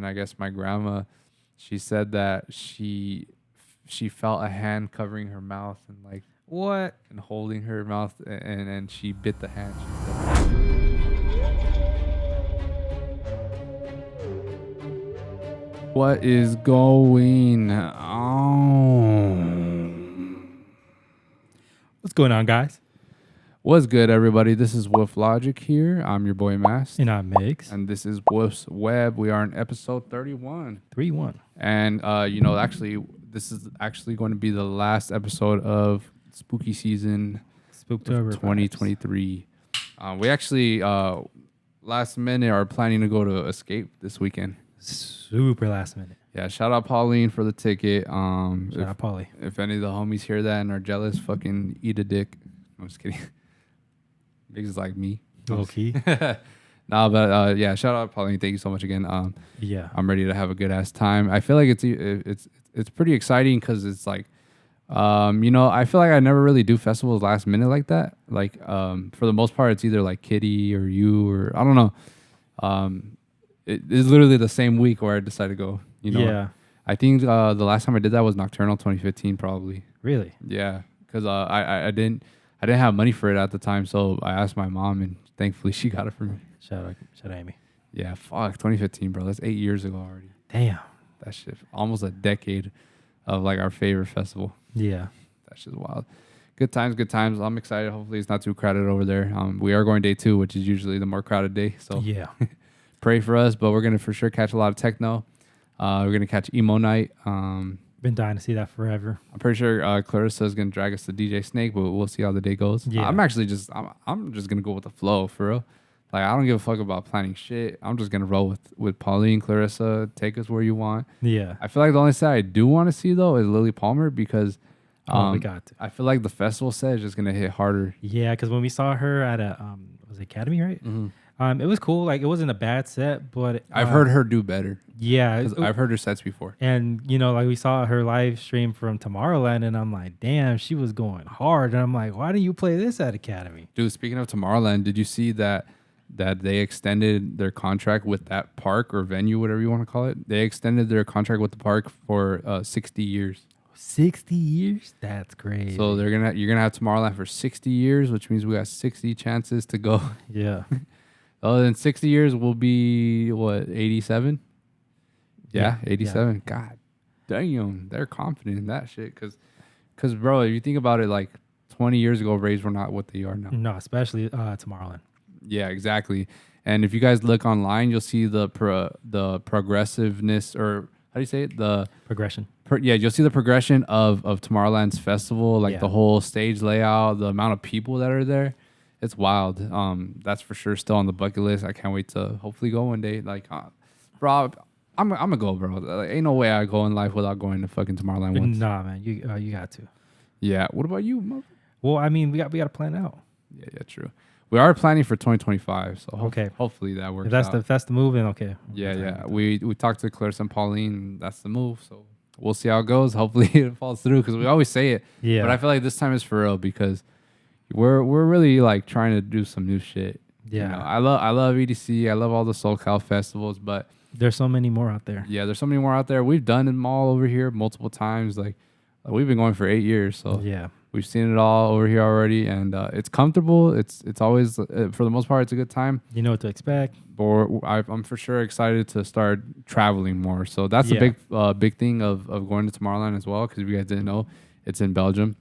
I guess my grandma, she said that she felt a hand covering her mouth and like What? and holding her mouth and she bit the hand. What is going on? What's going on, guys? What's good, everybody? This is Woof Logik here. I'm your boy Mast. And I'm Mix. And this is Woof's Web. We are in episode 31. 3-1. And, actually, this is actually going to be the last episode of spooky season Spooktober 2023. We actually, last minute, are planning to go to Escape this weekend. Super last minute. Yeah, shout out Pauline for the ticket. Shout out Paulie. If any of the homies hear that and are jealous, fucking eat a dick. I'm just kidding. Niggas like me. Low key. Nah, but yeah, shout out Pauline. Thank you so much again. Yeah. I'm ready to have a good ass time. I feel like it's pretty exciting because it's like, I feel like I never really do festivals last minute like that. Like, for the most part, it's either like Kitty or you or I don't know. It is literally the same week where I decided to go. Yeah. I think the last time I did that was Nocturnal 2015, probably. Really? Yeah, because I didn't have money for it at the time, so I asked my mom, and thankfully she got it for me. Shout out Amy. Yeah, fuck 2015, bro. That's 8 years ago already. Damn. That shit, almost a decade of like our favorite festival. Yeah. That shit's wild. Good times, good times. I'm excited. Hopefully it's not too crowded over there. We are going day 2, which is usually the more crowded day. So yeah. Pray for us, but we're gonna for sure catch a lot of techno. We're gonna catch emo night. Been dying to see that forever. I'm pretty sure Clarissa is gonna drag us to DJ Snake, but we'll see how the day goes. Yeah. I'm actually I'm just gonna go with the flow for real. Like I don't give a fuck about planning shit. I'm just gonna roll with Pauline, Clarissa. Take us where you want. Yeah. I feel like the only set I do want to see though is Lily Palmer because We got to. I feel like the festival set is just gonna hit harder. Yeah, because when we saw her at a was it Academy, right? Mm-hmm. It was cool. Like it wasn't a bad set, but I've heard her do better. Yeah, I've heard her sets before. And like we saw her live stream from Tomorrowland, and I'm like, damn, she was going hard. And I'm like, why didn't you play this at Academy? Dude, speaking of Tomorrowland, did you see that they extended their contract with that park or venue, whatever you want to call it? They extended their contract with the park for 60 years. 60 years? That's crazy. So you're gonna have Tomorrowland for 60 years, which means we got 60 chances to go. Yeah. Other than 60 years, we'll be, what, 87? Yeah, 87. Yeah. God damn, they're confident in that shit. Because, bro, if you think about it, like 20 years ago, raves were not what they are now. No, especially Tomorrowland. Yeah, exactly. And if you guys look online, you'll see the progressiveness, or how do you say it? The progression. You'll see the progression of Tomorrowland's festival, like the whole stage layout, the amount of people that are there. It's wild. That's for sure still on the bucket list. I can't wait to hopefully go one day. Like, bro, I'm gonna go, bro. Like, ain't no way I go in life without going to fucking Tomorrowland once. Nah, man, you got to. Yeah. What about you, mother? Well, I mean, we got to plan out. Yeah, true. We are planning for 2025, so okay. Hopefully that works. If that's the move, then okay. Yeah. We talked to Clarissa and Pauline. And that's the move. So we'll see how it goes. Hopefully it falls through because we always say it. Yeah. But I feel like this time is for real because we're really like trying to do some new shit. Yeah. I love EDC. I love all the SoCal festivals, but there's so many more out there. Yeah, there's so many more out there. We've done them all over here multiple times. Like we've been going for 8 years, so yeah, we've seen it all over here already, and it's comfortable. It's always for the most part, it's a good time. You know what to expect. Or I'm for sure excited to start traveling more. So that's a big thing of going to Tomorrowland as well. Because if you guys didn't know, it's in Belgium.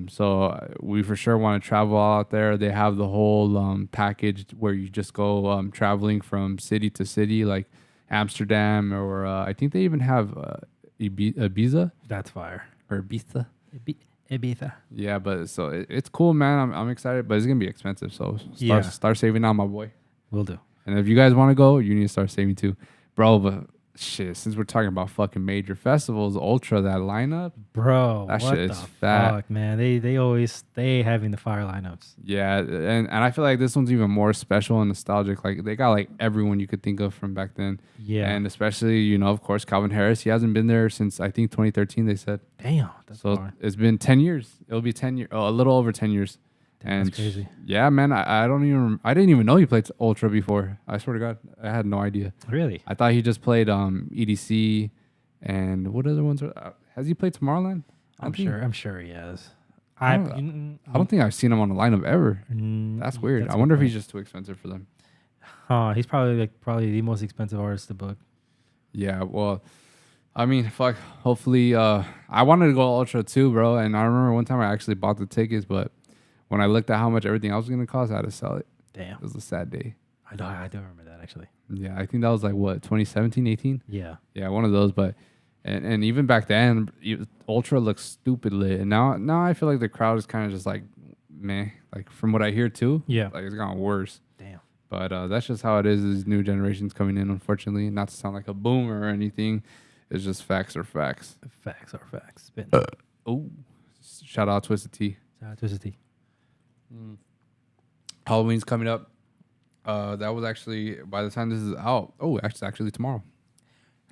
So we for sure want to travel out there. They have the whole package where you just go traveling from city to city, like Amsterdam, or I think they even have Ibiza. That's fire. Or Ibiza. Ibiza. Yeah, but so it's cool, man. I'm excited, but it's gonna be expensive. So start saving now, my boy. Will do. And if you guys want to go, you need to start saving too, bro. But shit, since we're talking about fucking major festivals, Ultra, that lineup, bro, that what shit is the fat. Fuck, man. They always stay having the fire lineups. Yeah, and I feel like this one's even more special and nostalgic. Like they got like everyone you could think of from back then. Yeah, and especially of course Calvin Harris. He hasn't been there since I think 2013. They said. Damn, that's so hard. It's been 10 years. It'll be 10 years. Oh, a little over 10 years. Damn, that's crazy. Yeah, man, I didn't even know he played Ultra before. I swear to God, I had no idea. Really? I thought he just played EDC and what other ones has he played Tomorrowland? I'm sure he has. I don't think I've seen him on the lineup ever. That's weird. I wonder if he's just too expensive for them. He's probably the most expensive artist to book. Yeah, well, I mean, fuck. Hopefully, I wanted to go Ultra too, bro. And I remember one time I actually bought the tickets, but when I looked at how much everything else was gonna cost, I had to sell it. Damn, it was a sad day. I do remember that actually. Yeah, I think that was like what 2017, 18. Yeah, one of those. But and even back then, Ultra looked stupid lit, and now I feel like the crowd is kind of just like meh. Like from what I hear too. Yeah, like it's gotten worse. Damn. But that's just how it is. These new generations coming in, unfortunately. Not to sound like a boomer or anything. It's just facts are facts. Facts are facts. Oh, shout out Twisted Tea. Shout out Twisted Tea. Halloween's coming up. That was actually, by the time this is out, actually tomorrow.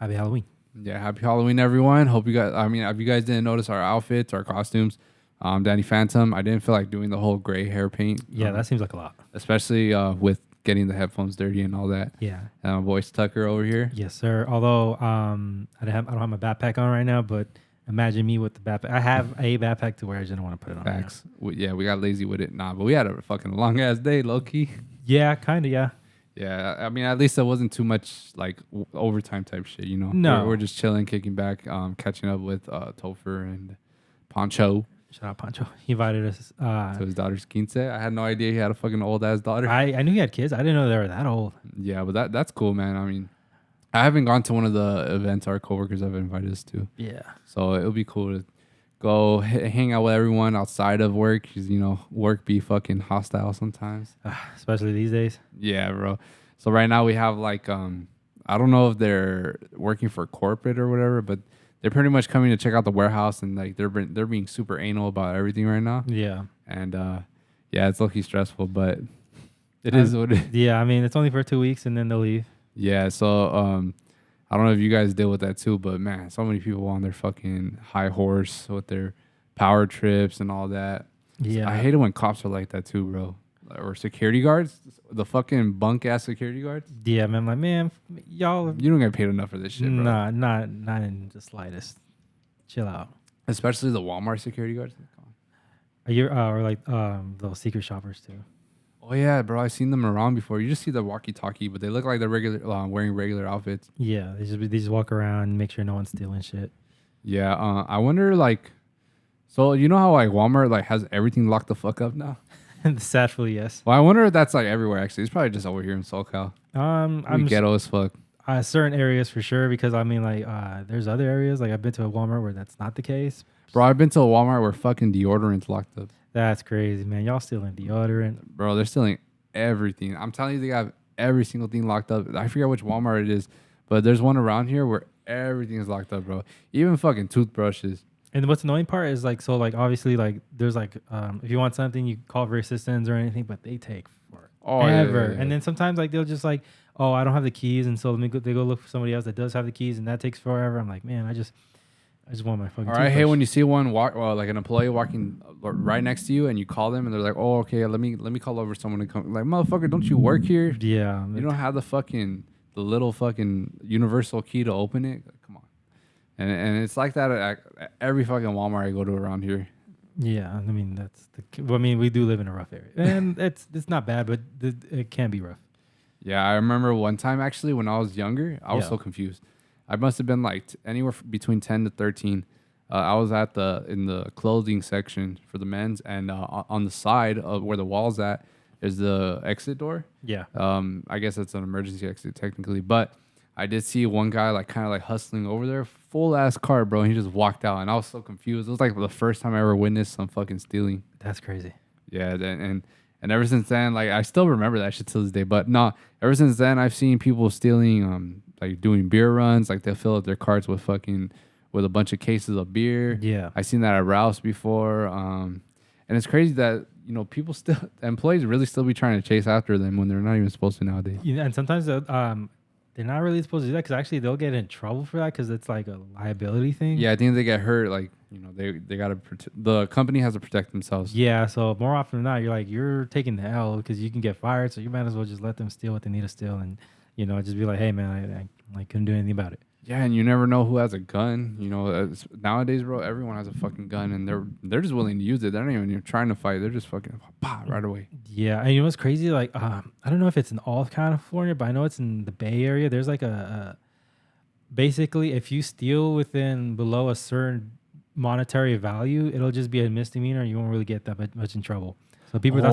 Happy Halloween. Yeah, happy Halloween, everyone. Hope you guys, if you guys didn't notice our outfits, our costumes, Danny Phantom, I didn't feel like doing the whole gray hair paint. Yeah, that seems like a lot. Especially with getting the headphones dirty and all that. Yeah. And my voice Tucker over here. Yes, sir. Although I don't have my backpack on right now, but imagine me with the backpack. I have a backpack to wear. I just didn't want to put it on. Facts. We got lazy with it. But we had a fucking long ass day, low key. Yeah, kind of. Yeah. Yeah, I mean, at least it wasn't too much like overtime type shit, you know. No, we're just chilling, kicking back, catching up with Topher and Poncho. Shout out Poncho. He invited us to his daughter's quince. I had no idea he had a fucking old ass daughter. I knew he had kids. I didn't know they were that old. Yeah, but that's cool, man. I mean, I haven't gone to one of the events our coworkers have invited us to. Yeah. So it'll be cool to go hang out with everyone outside of work. Because, you know, work be fucking hostile sometimes. Especially these days. Yeah, bro. So right now we have like, I don't know if they're working for corporate or whatever, but they're pretty much coming to check out the warehouse, and like they're being super anal about everything right now. Yeah. And yeah, it's low-key stressful, but it is what it is. Yeah, I mean, it's only for 2 weeks and then they'll leave. Yeah, so I don't know if you guys deal with that too, but man, so many people on their fucking high horse with their power trips and all that. Yeah. I hate it when cops are like that too, bro. Or security guards, the fucking bunk ass security guards. Yeah, man. I'm like, man, y'all. You don't get paid enough for this shit, bro. Nah, not in the slightest. Chill out. Especially the Walmart security guards. Are you or like those secret shoppers too? Oh yeah, bro. I've seen them around before. You just see the walkie-talkie, but they look like they're wearing regular outfits. Yeah, they just walk around and make sure no one's stealing shit. Yeah. I wonder like, so you know how like Walmart like has everything locked the fuck up now. Sadly, yes. Well, I wonder if that's like everywhere. Actually, it's probably just over here in SoCal. I'm ghetto as fuck. Certain areas for sure, because I mean, like, there's other areas. Like, I've been to a Walmart where that's not the case. Bro, I've been to a Walmart where fucking deodorant's locked up. That's crazy, man. Y'all stealing deodorant, bro? They're stealing everything. I'm telling you, they got every single thing locked up. I forget which Walmart it is, but there's one around here where everything is locked up, bro. Even fucking toothbrushes. And what's the annoying part is like, so like obviously like there's like if you want something you call for assistance or anything, but they take forever. Yeah. And then sometimes like they'll just like, oh, I don't have the keys, and so they go look for somebody else that does have the keys, and that takes forever. I'm like, man, I just want my fucking. All right, hey, when you see one like an employee walking right next to you, and you call them, and they're like, oh, okay, let me call over someone to come. Like, motherfucker, don't you work here? Yeah, you don't have the little fucking universal key to open it. Come on. And it's like that at every fucking Walmart I go to around here. Yeah, I mean we do live in a rough area, and it's not bad, but it can be rough. Yeah, I remember one time actually when I was younger, I was so confused. I must have been like anywhere between 10 to 13. I was in the clothing section for the men's, and on the side of where the wall's at is the exit door. Yeah. I guess it's an emergency exit technically, but I did see one guy like kind of like hustling over there, full ass car, bro. And he just walked out, and I was so confused. It was like the first time I ever witnessed some fucking stealing. That's crazy. Yeah, and ever since then, like I still remember that shit to this day. But no, ever since then, I've seen people stealing, like doing beer runs. Like they'll fill up their carts with a bunch of cases of beer. Yeah, I seen that at Rouse before. And it's crazy that people employees really still be trying to chase after them when they're not even supposed to nowadays. Yeah, and sometimes they're not really supposed to do that because actually they'll get in trouble for that because it's like a liability thing. Yeah, I think they get hurt. Like, you know, they gotta the company has to protect themselves. Yeah, so more often than not, you're taking the L because you can get fired. So you might as well just let them steal what they need to steal, and you know, just be like, hey man, I couldn't do anything about it. Yeah, and you never know who has a gun. You know, nowadays, bro, everyone has a fucking gun, and they're just willing to use it. They're not even trying to fight. They're just fucking right away. Yeah, and you know what's crazy? Like, I don't know if it's in all of California, but I know it's in the Bay Area. There's like basically, if you steal below a certain monetary value, it'll just be a misdemeanor. You won't really get that much in trouble. So people,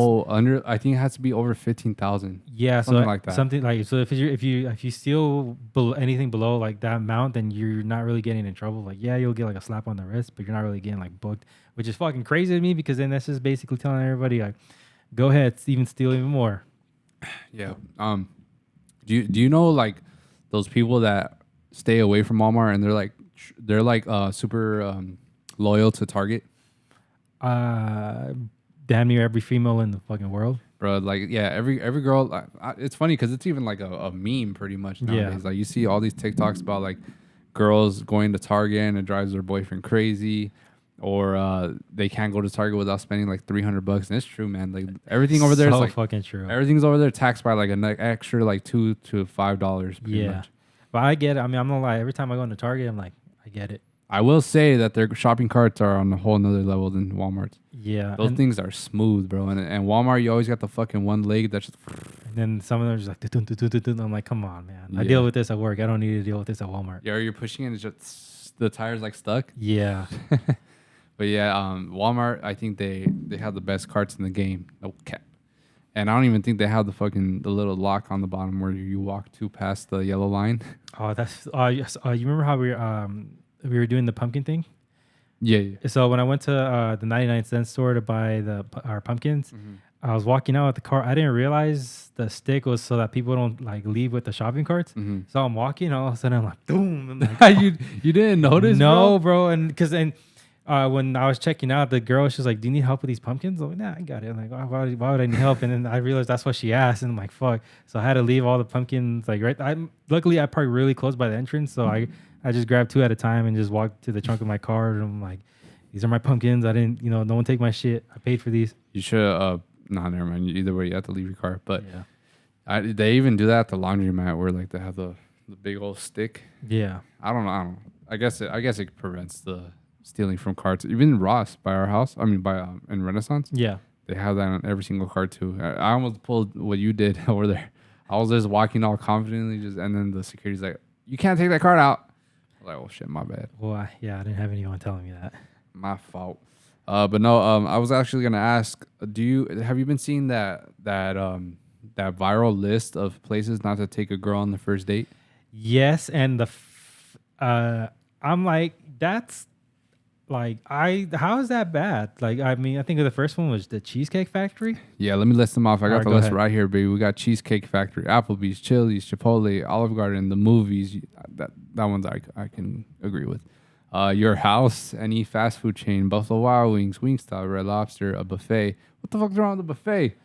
I think it has to be over 15,000. Yeah, something like that. Something like, so if you steal anything below like that amount, then you're not really getting in trouble. Like, yeah, you'll get like a slap on the wrist, but you're not really getting like booked, which is fucking crazy to me because then that's just basically telling everybody like, go ahead, even steal even more. Yeah. Do you know like those people that stay away from Walmart and they're like super loyal to Target? Damn near every female in the fucking world, bro. Like, yeah, every girl. It's funny because it's even like a meme pretty much nowadays. Yeah. Like, you see all these TikToks about like girls going to Target and it drives their boyfriend crazy, or they can't go to Target without spending like $300. And it's true, man. Like, everything over there is like fucking true. Everything's over there taxed by like an extra like $2 to $5. Yeah, much. But I get it. I mean, I'm not lie. Every time I go into Target, I'm like, I get it. I will say that their shopping carts are on a whole nother level than Walmart's. Yeah. Those things are smooth, bro. And Walmart, you always got the fucking one leg that's just... And then some of them are just like... I'm like, come on, man. Yeah. I deal with this at work. I don't need to deal with this at Walmart. Yeah, you're pushing it and it's just... The tire's like stuck. Yeah. But yeah, Walmart, I think they have the best carts in the game. No cap. And I don't even think they have the little lock on the bottom where you walk past the yellow line. Oh, that's... Yes. You remember how we were doing the pumpkin thing? Yeah. So when I went to the 99-cent store to buy our pumpkins, I was walking out with the car. I didn't realize the stick was so that people don't like leave with the shopping carts. So I'm walking, all of a sudden I'm like, boom. I'm like, you didn't notice? No, bro. And because when I was checking out, the girl, she was like, "Do you need help with these pumpkins?" I'm like, "Nah, I got it." I'm like, why would I need help? And then I realized that's what she asked, and I'm like, "Fuck!" So I had to leave all the pumpkins like right. Luckily I parked really close by the entrance, so I just grabbed 2 at a time and just walked to the trunk of my car. And I'm like, "These are my pumpkins. I didn't, no one take my shit. I paid for these." You should. Nah, never mind. Either way, you have to leave your car. But yeah, they even do that at the laundromat where like they have the big old stick. Yeah. I don't know. I guess it prevents the stealing from carts. Even Ross by our house. I mean, in Renaissance. Yeah. They have that on every single cart too. I almost pulled what you did over there. I was just walking all confidently, and then the security's like, "You can't take that cart out." I was like, "Oh shit, my bad." Well, I didn't have anyone telling me that. My fault. But no, I was actually gonna ask, have you been seeing that viral list of places not to take a girl on the first date? Yes, and I'm like, that's like how is that bad? Like, I mean, I think the first one was the Cheesecake Factory. Yeah, let me list them off. I got the list right here, baby. We got Cheesecake Factory, Applebee's, Chili's, Chipotle, Olive Garden, the movies. That one's I can agree with. Your house, any fast food chain, Buffalo Wild Wings, Wingstop, Red Lobster, a buffet. What the fuck's wrong with the buffet?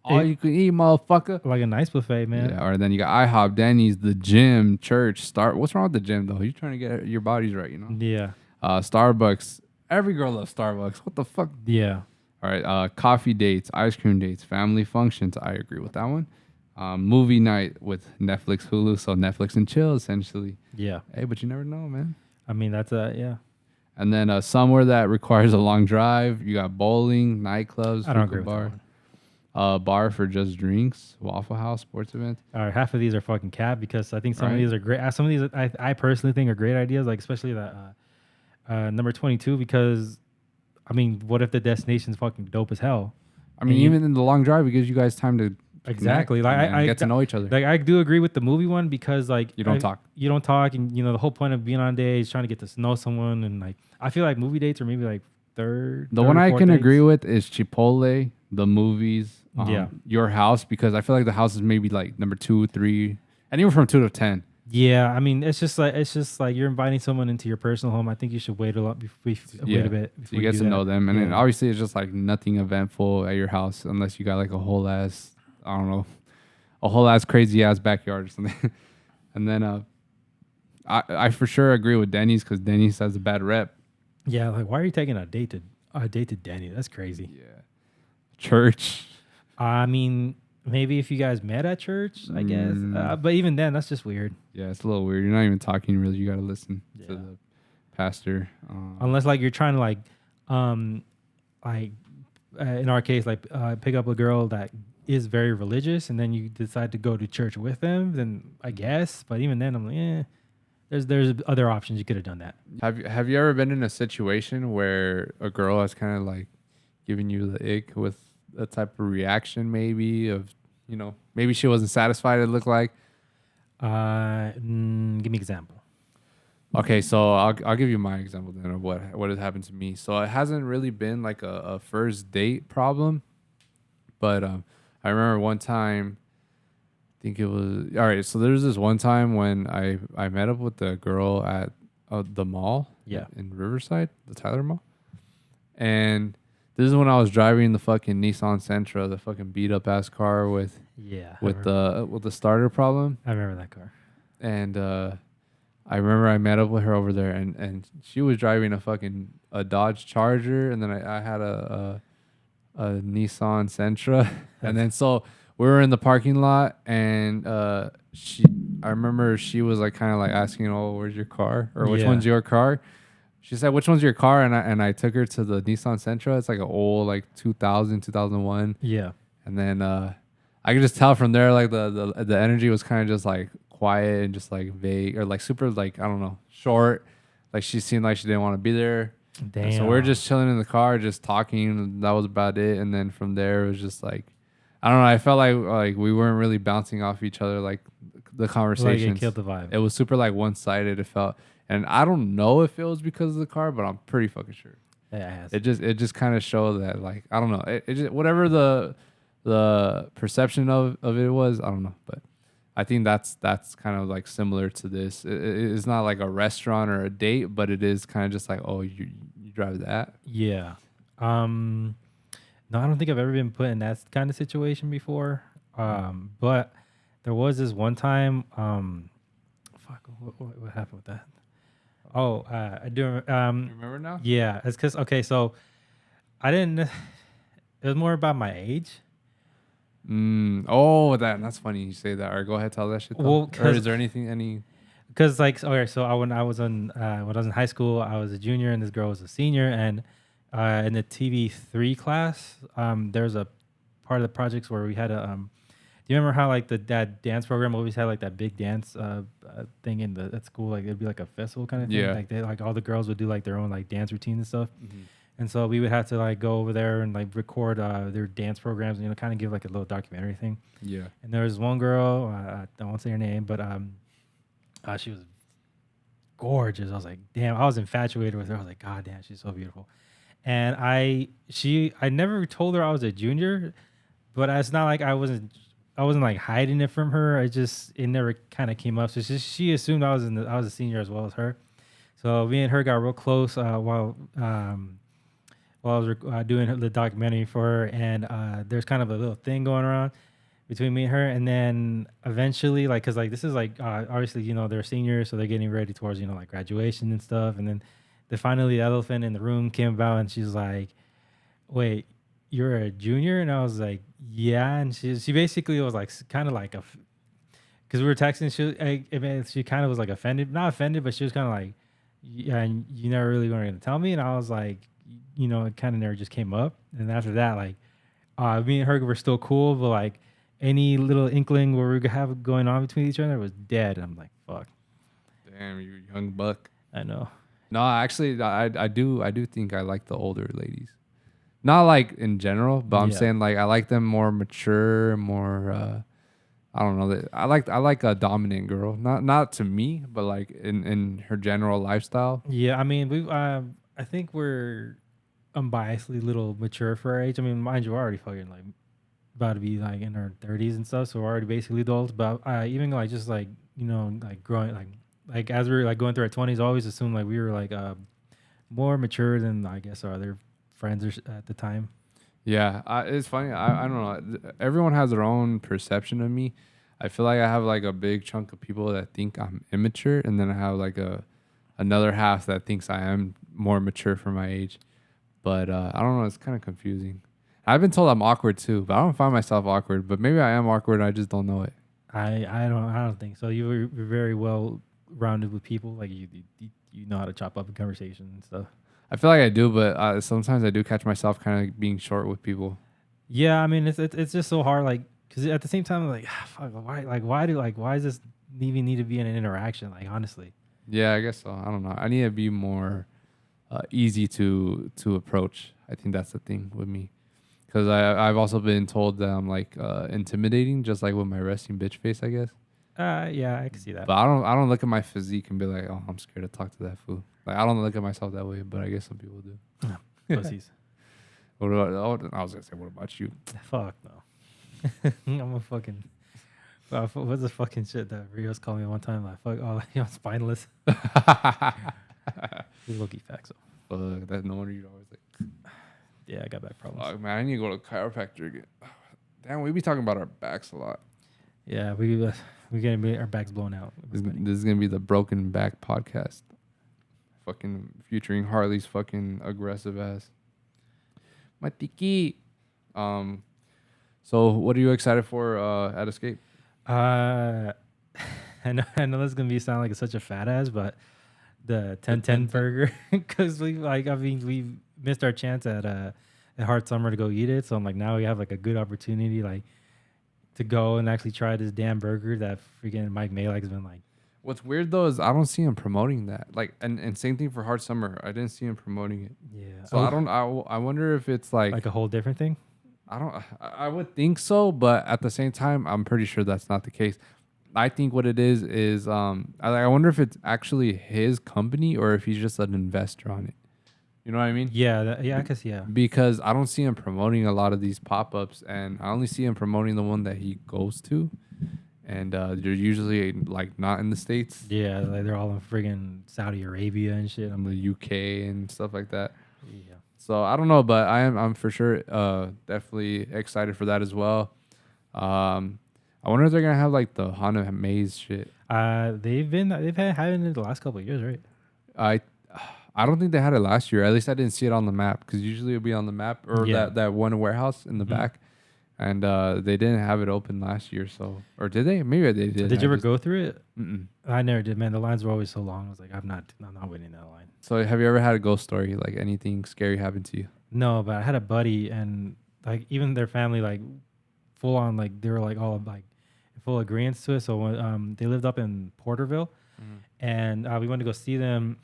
All you can eat, motherfucker. Like a nice buffet, man. Yeah, or then you got IHOP, Denny's, the gym, church, What's wrong with the gym though? You're trying to get your bodies right, Yeah. Starbucks. Every girl loves Starbucks. What the fuck? Yeah. All right. Coffee dates, ice cream dates, family functions. I agree with that one. Movie night with Netflix, Hulu. So Netflix and chill, essentially. Yeah. Hey, but you never know, man. I mean, that's yeah. And then somewhere that requires a long drive. You got bowling, nightclubs, I don't agree bar. With that one. Bar for just drinks, Waffle House, sports event. All right, half of these are fucking cap because I think some of these are great. Some of these I personally think are great ideas, like especially that number 22, because I mean, what if the destination's fucking dope as hell? I mean, even in the long drive, it gives you guys time to exactly like I get to know each other. Like I do agree with the movie one because like you don't talk, and the whole point of being on dates is trying to get to know someone, and like I feel like movie dates are maybe like third. The one I can agree with is Chipotle, the movies, your house, because I feel like the house is maybe like number 2, 3, anywhere from 2 to 10. Yeah, I mean, it's just like you're inviting someone into your personal home. I think you should wait a bit before so you get to know them, and then obviously it's just like nothing eventful at your house unless you got like a whole ass crazy ass backyard or something. And then I for sure agree with Denny's because Denny's has a bad rep. Yeah, like why are you taking a date to Denny? That's crazy. Yeah, church. I mean, maybe if you guys met at church, I guess. But even then, that's just weird. Yeah, it's a little weird. You're not even talking really. You got to listen to the pastor. Unless like you're trying to like in our case, like pick up a girl that is very religious, and then you decide to go to church with them, then I guess. But even then, I'm like, there's other options. You could have done that. Have you ever been in a situation where a girl has kind of like given you the ick with a type of reaction, maybe of, you know, maybe she wasn't satisfied? It looked like. Give me an example. Okay, so I'll give you my example then of what has happened to me. So it hasn't really been like a first date problem, but I remember one time, I think it was all right. So there's this one time when I met up with the girl at the mall, in Riverside, the Tyler Mall, and this is when I was driving the fucking Nissan Sentra, the fucking beat up ass car with the starter problem. I remember that car, and I remember I met up with her over there, and she was driving a Dodge Charger, and then I had a Nissan Sentra, and then so we were in the parking lot, and I remember she was like kind of like asking, "Oh, where's your car?" or "Which one's your car?" She said, "Which one's your car?" And I took her to the Nissan Sentra. It's like an old like 2001. Yeah. And then I could just tell from there like the energy was kind of just like quiet and just like vague or like super like I don't know, short. Like she seemed like she didn't want to be there. Damn. And so we're just chilling in the car, just talking. And that was about it. And then from there it was just like I don't know. I felt like we weren't really bouncing off each other like the conversations. Like it killed the vibe. It was super like one sided. It felt, and I don't know if it was because of the car, but I'm pretty fucking sure. Yeah, it just kind of showed that like I don't know. It just whatever the perception of it was, I don't know, but I think that's kind of like similar to this. It's not like a restaurant or a date, but it is kind of just like, oh, you drive that. Yeah. No, I don't think I've ever been put in that kind of situation before. But there was this one time. What happened with that? Oh, I do. Remember now? Yeah, it's because so I didn't. It was more about my age. Oh, that's funny you say that. Or go ahead, tell that shit. Well, or is there anything Because like okay, so when I was in high school, I was a junior and this girl was a senior, and in the TV3 class, there's a part of the projects where we had a. Do you remember how like that dance program always had like that big dance thing at school? Like it'd be like a festival kind of thing. Yeah. Like all the girls would do like their own like dance routine and stuff. Mm-hmm. And so we would have to like go over there and like record their dance programs and kind of give like a little documentary thing. Yeah. And there was one girl, I won't say her name, but she was gorgeous. I was like, damn, I was infatuated with her. I was like, God damn, she's so beautiful. And I never told her I was a junior, but it's not like I wasn't like hiding it from her. it never kind of came up. So she assumed I was a senior as well as her. So me and her got real close while I was doing the documentary for her, and there's kind of a little thing going around between me and her. And then eventually, like, cause like this is like obviously they're seniors, so they're getting ready towards like graduation and stuff. And then finally the elephant in the room came about, and she's like, "Wait, you're a junior?" And I was like, "Yeah." And she basically was like kind of like because we were texting. She kind of was like offended, not offended, but she was kind of like, "Yeah, and you never really were going to tell me." And I was like, it kind of never just came up. And after that, like, me and her were still cool, but like any little inkling where we have going on between each other was dead. And I'm like, fuck. Damn, you young buck. I know. No, actually, I do think I like the older ladies. Not like in general, but I'm saying like I like them more mature, more. I don't know. I like a dominant girl. Not to me, but like in her general lifestyle. Yeah, I mean I think we're unbiasedly little mature for our age. I mean, mind you, we're already fucking like about to be like in our 30s and stuff, so we're already basically adults. But even like just like like growing like as we were like going through our 20s, I always assumed like we were like more mature than I guess our other friends at the time. Yeah, it's funny. I don't know. Everyone has their own perception of me. I feel like I have like a big chunk of people that think I'm immature, and then I have like another half that thinks I am more mature for my age. But I don't know. It's kind of confusing. I've been told I'm awkward too, but I don't find myself awkward. But maybe I am awkward. I just don't know it. I don't think so. You're very well rounded with people. Like you know how to chop up a conversation and stuff. I feel like I do, but sometimes I do catch myself kind of being short with people. Yeah, I mean it's just so hard. Like because at the same time, like fuck, why does this even need to be in an interaction? Like honestly. Yeah, I guess so. I don't know. I need to be more easy to approach. I think that's the thing with me, because I've also been told that I'm like intimidating, just like with my resting bitch face, I guess. Yeah, I can see that. But I don't look at my physique and be like, oh, I'm scared to talk to that fool. Like I don't look at myself that way, but I guess some people do. Pussies. What about? Oh, I was gonna say, what about you? Fuck no. I'm a fucking. What's the fucking shit that Rios called me one time? Like fuck, oh, you're spineless. Low-key facts. Fuck, that's no wonder you're always like. Yeah, I got back problems. Fuck, man, I need to go to chiropractor again. Damn, we be talking about our backs a lot. Yeah, we're getting our backs blown out. This is gonna be the broken back podcast. Fucking featuring Harley's fucking aggressive ass. Matiki. So what are you excited for at Escape? I know this is gonna sound like such a fat ass, but the 1010 burger, because we missed our chance at Hard Summer to go eat it. So I'm like, now we have like a good opportunity like to go and actually try this damn burger that freaking Mike Malek's been like. What's weird though is I don't see him promoting that. Like, and same thing for Hard Summer. I didn't see him promoting it. Yeah. So I wonder if it's like a whole different thing. I would think so, but at the same time, I'm pretty sure that's not the case. I think what it is I wonder if it's actually his company or if he's just an investor on it. You know what I mean? Yeah, I guess, yeah. Because I don't see him promoting a lot of these pop-ups, and I only see him promoting the one that he goes to, and they're usually like not in the States. Yeah, like they're all in friggin' Saudi Arabia and shit. I'm the UK and stuff like that. Yeah. So I don't know, but I'm for sure definitely excited for that as well. I wonder if they're gonna have like the Haunted Maze shit. They've had having it the last couple of years, right? I don't think they had it last year. At least I didn't see it on the map, because usually it'll be on the map or that one warehouse in the back, and they didn't have it open last year. So, or did they? Maybe they did. Did you ever go through it? Mm-mm. I never did, man. The lines were always so long. I was like, I'm not waiting that line. So have you ever had a ghost story, like anything scary happen to you? No, but I had a buddy, and like even their family, like full on, like they were like all like full agreement to it. So when they lived up in Porterville, and we went to go see them,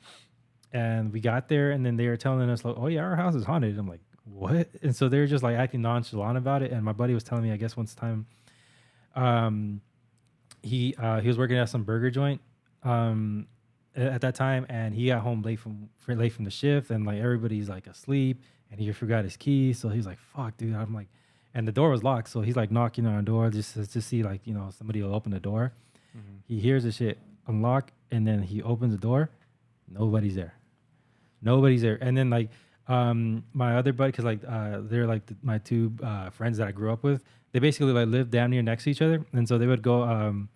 and we got there, and then they were telling us like, oh yeah, our house is haunted. I'm like, what? And so they were just like acting nonchalant about it. And my buddy was telling me, I guess one time, he was working at some burger joint at that time, and he got home late from the shift, and like everybody's like asleep, and he forgot his keys. So he's like, fuck, dude. I'm like, and the door was locked, so he's like knocking on the door just to see like, you know, somebody will open the door. He hears the shit unlock, and then he opens the door. Nobody's there. And then like my other buddy, because like they're like my two friends that I grew up with, they basically like lived down near next to each other, and so they would go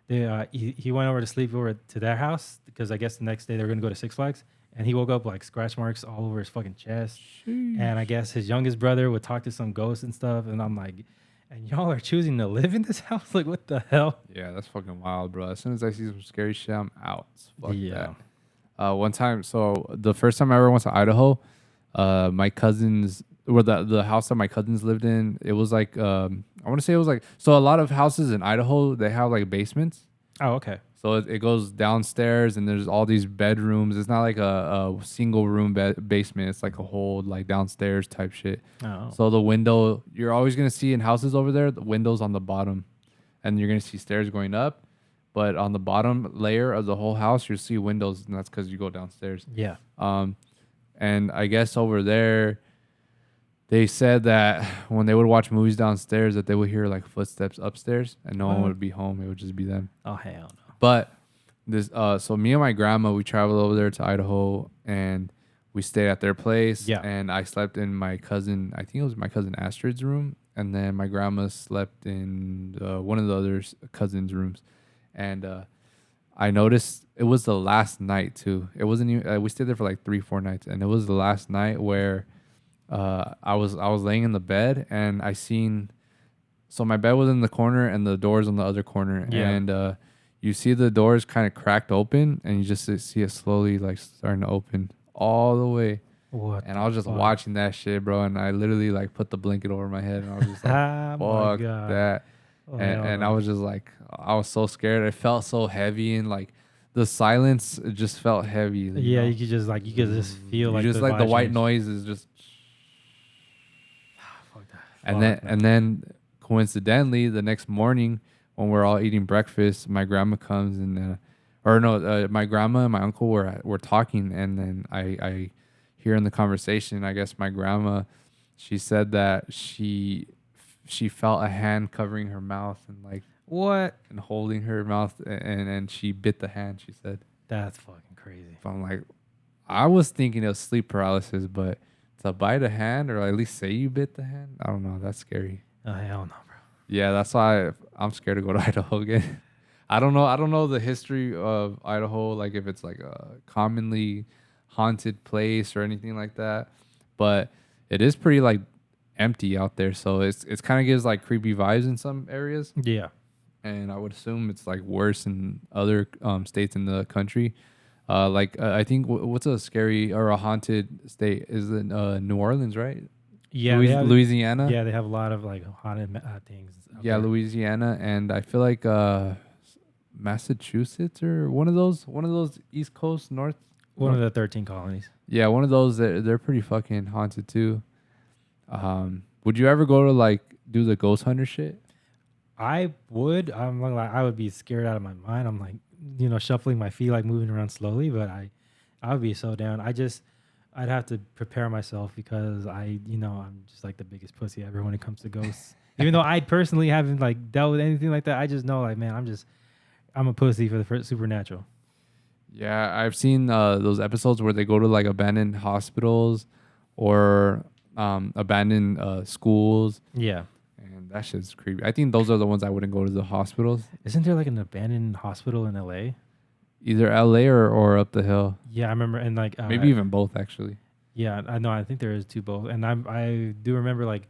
he went over to sleep over to their house, because I guess the next day they were gonna go to Six Flags, and he woke up like scratch marks all over his fucking chest. Sheesh. And I guess his youngest brother would talk to some ghosts and stuff, and I'm like, and y'all are choosing to live in this house? Like, what the hell? Yeah, that's fucking wild, bro. As soon as I see some scary shit, I'm out. Fuck that. One time, so the first time I ever went to Idaho, my cousins, or the house that my cousins lived in, it was like, I want to say it was like, so a lot of houses in Idaho, they have like basements. Oh, okay. So it goes downstairs, and there's all these bedrooms. It's not like a single room basement. It's like a whole like downstairs type shit. Oh. So the window, you're always going to see in houses over there, the window's on the bottom, and you're going to see stairs going up. But on the bottom layer of the whole house, you'll see windows, and that's because you go downstairs. Yeah. And I guess over there, they said that when they would watch movies downstairs, that they would hear like footsteps upstairs, and no one would be home. It would just be them. Oh, hell no. But this, so me and my grandma, we traveled over there to Idaho, and we stayed at their place. Yeah. And I slept in my cousin, I think it was my cousin Astrid's room, and then my grandma slept in one of the other cousins' rooms, and I noticed it was the last night too. It wasn't even, we stayed there for like 3-4 nights, and it was the last night where I was laying in the bed and I seen, so my bed was in the corner and the doors on the other corner, and you see the doors kind of cracked open, and you just see it slowly like starting to open all the way. What? And I was just watching that shit, bro, and I literally like put the blanket over my head, and I was just like, fuck that. And I was just like, I was so scared. It felt so heavy, and like the silence, it just felt heavy. You know? You could just feel like just like the white noise is just. Fuck that. And then coincidentally, the next morning when we're all eating breakfast, my grandma comes and, my grandma and my uncle were talking, and then I hear in the conversation, I guess my grandma, she said that she felt a hand covering her mouth and like what and holding her mouth, and she bit the hand. She said that's fucking crazy. So I'm like, I was thinking of sleep paralysis, but to bite a hand or at least say you bit the hand, I don't know. That's scary. Oh hell no, bro. Yeah, that's why I'm scared to go to Idaho again. I don't know the history of Idaho, like if it's like a commonly haunted place or anything like that, but it is pretty like empty out there, so it's kind of gives like creepy vibes in some areas. Yeah, and I would assume it's like worse in other states in the country. I think what's a scary or a haunted state is in New Orleans, right? Yeah, Louisiana. Yeah, they have a lot of like haunted things. Yeah, there. Louisiana, and I feel like Massachusetts or one of those East Coast North. One of the 13 colonies. Yeah, one of those. They're pretty fucking haunted too. Would you ever go to like do the ghost hunter shit? I would. I'm like, I would be scared out of my mind. I'm like, shuffling my feet, like moving around slowly. But I would be so down. I'd have to prepare myself because I'm just like the biggest pussy ever when it comes to ghosts. Even though I personally haven't like dealt with anything like that, I just know like, man, I'm a pussy for the supernatural. Yeah, I've seen those episodes where they go to like abandoned hospitals or abandoned schools. Yeah. And that shit's creepy. I think those are the ones I wouldn't go to the hospitals. Isn't there like an abandoned hospital in LA? Either LA or up the hill. Yeah, I remember, and like maybe even both actually. Yeah, I know. I think there is two both, and I do remember like,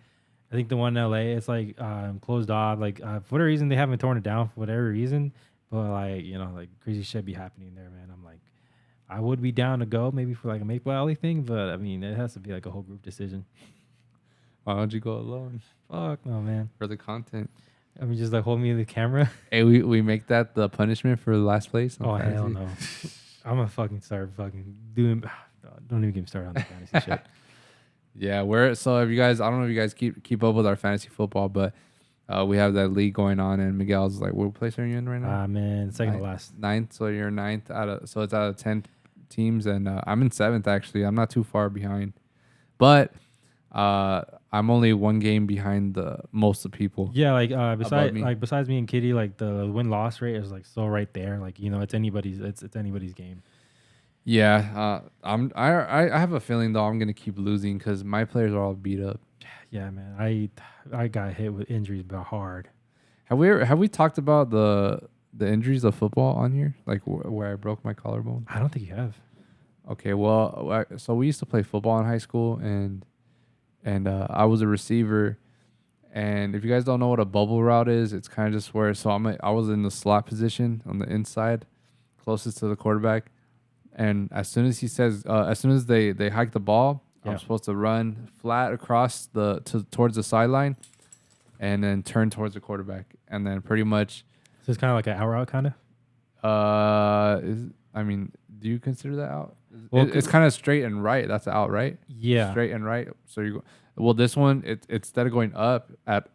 I think the one in LA, it's like closed off. Like for whatever reason, they haven't torn it down for whatever reason. But like like crazy shit be happening there, man. I'm like, I would be down to go maybe for like a Maple Alley thing, but I mean it has to be like a whole group decision. Why don't you go alone? Fuck no, man. For the content. I mean, just like hold me in the camera. Hey, we make that the punishment for the last place. Oh fantasy? Hell no! I'm gonna fucking start fucking doing. Don't even get me started on the fantasy shit. Yeah, so if you guys, I don't know if you guys keep up with our fantasy football, but we have that league going on, and Miguel's like, what place are you in right now? Man, second to last. Ninth, so you're ninth so it's out of 10 teams, and I'm in seventh actually. I'm not too far behind, but I'm only one game behind most of the people. Yeah, like besides me and Kitty, like the win-loss rate is like so right there. Like it's anybody's game. Yeah, I have a feeling though I'm gonna keep losing because my players are all beat up. Yeah, man, I got hit with injuries, but hard. Have we talked about the injuries of football on here? Like where I broke my collarbone? I don't think you have. Okay, well, so we used to play football in high school, and I was a receiver. And if you guys don't know what a bubble route is, it's kind of just where I was in the slot position on the inside, closest to the quarterback. And as soon as they hike the ball, I'm supposed to run flat across towards the sideline, and then turn towards the quarterback, and then pretty much. So it's kind of like an out route, kind of. Do you consider that out? Well, it's kind of straight and right. That's out, right? Yeah, straight and right. So you go. Well, this one, instead of going up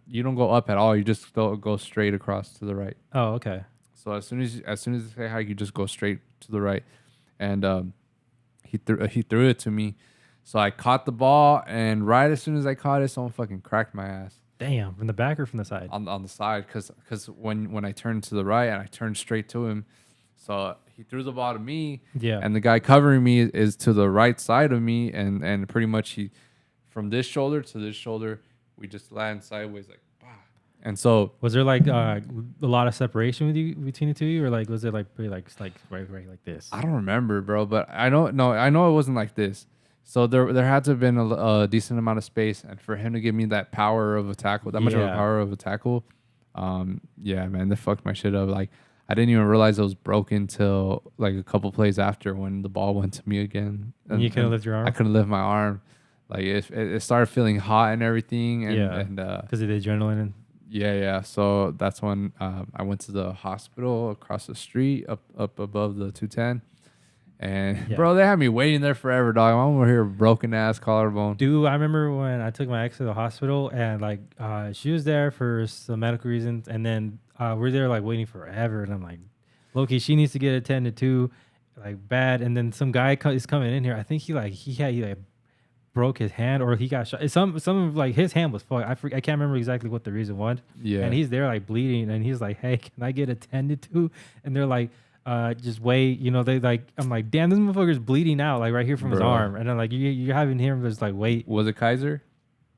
you don't go up at all. You just go straight across to the right. Oh, okay. So as soon as they say hike, you just go straight to the right, and he threw it to me. So I caught the ball, and right as soon as I caught it, someone fucking cracked my ass. Damn, from the back or from the side? On the side, because when I turned to the right and I turned straight to him, so he threw the ball to me. Yeah. And the guy covering me is to the right side of me, and pretty much from this shoulder to this shoulder, we just land sideways like, bah. And so was there like a lot of separation with you between the two of you, or like was it like pretty like right like this? I don't remember, bro, but I know it wasn't like this. So there had to have been a decent amount of space, and for him to give me that power of a tackle, that much of a power of a tackle, yeah, man, that fucked my shit up. Like I didn't even realize it was broken till like a couple plays after when the ball went to me again. And you couldn't lift your arm? I couldn't lift my arm. Like it started feeling hot and everything, and because of the adrenaline. And yeah. So that's when I went to the hospital across the street, up above the 210. And bro, they had me waiting there forever, dog. I'm over here broken ass collarbone. Dude, I remember when I took my ex to the hospital, and like she was there for some medical reasons, and then we're there like waiting forever, and I'm like, Loki, she needs to get attended to, like bad. And then some guy is coming in here. I think he broke his hand, or he got shot. Some of like his hand was fucked. I can't remember exactly what the reason was. Yeah. And he's there like bleeding, and he's like, hey, can I get attended to? And they're like, just wait, they like, I'm like, damn, this motherfucker's bleeding out like right here from his arm. And I'm like, you're having him just like wait. Was it Kaiser?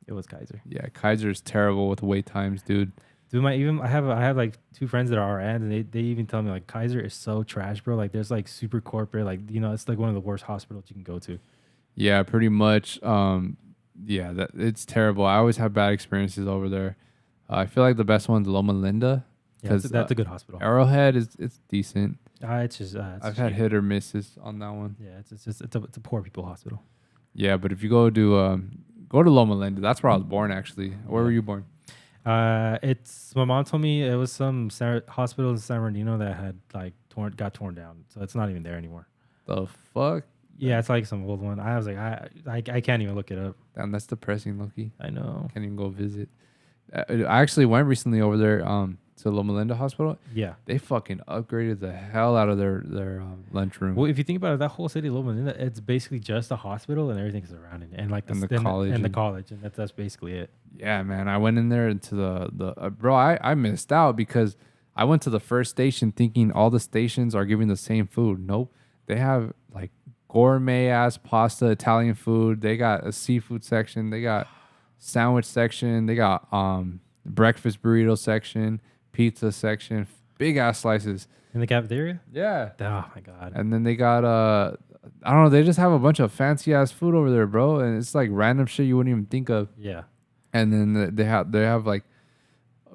It was Kaiser. Yeah, Kaiser's terrible with wait times, dude. Dude, I have like two friends that are RNs, and they even tell me like Kaiser is so trash, bro. Like there's like super corporate, like it's like one of the worst hospitals you can go to. Yeah, pretty much. Yeah, that it's terrible. I always have bad experiences over there. I feel like the best one's Loma Linda. Yeah, that's a good hospital. Arrowhead it's decent. It's just I've had hit or misses on that one. Yeah, it's a poor people hospital. Yeah, but if you go to Loma Linda, that's where I was born actually. Where were you born? It's my mom told me it was some hospital in San Bernardino that had like got torn down, so it's not even there anymore. The fuck? Yeah, it's like some old one. I was like, I can't even look it up. Damn, that's depressing, Loki. I know. Can't even go visit. I actually went recently over there to Loma Linda Hospital. Yeah. They fucking upgraded the hell out of their lunchroom. Well, if you think about it, that whole city, Loma Linda, it's basically just a hospital and everything's surrounding it. And like the college. And the college. And that's basically it. Yeah, man. I went in there into the bro, I missed out because I went to the first station thinking all the stations are giving the same food. Nope. They have like gourmet ass pasta, Italian food. They got a seafood section. They got sandwich section. They got breakfast burrito section, pizza section, big ass slices in the cafeteria. Yeah. Oh my god. And then they got I don't know. They just have a bunch of fancy ass food over there, bro. And it's like random shit you wouldn't even think of. Yeah. And then they have like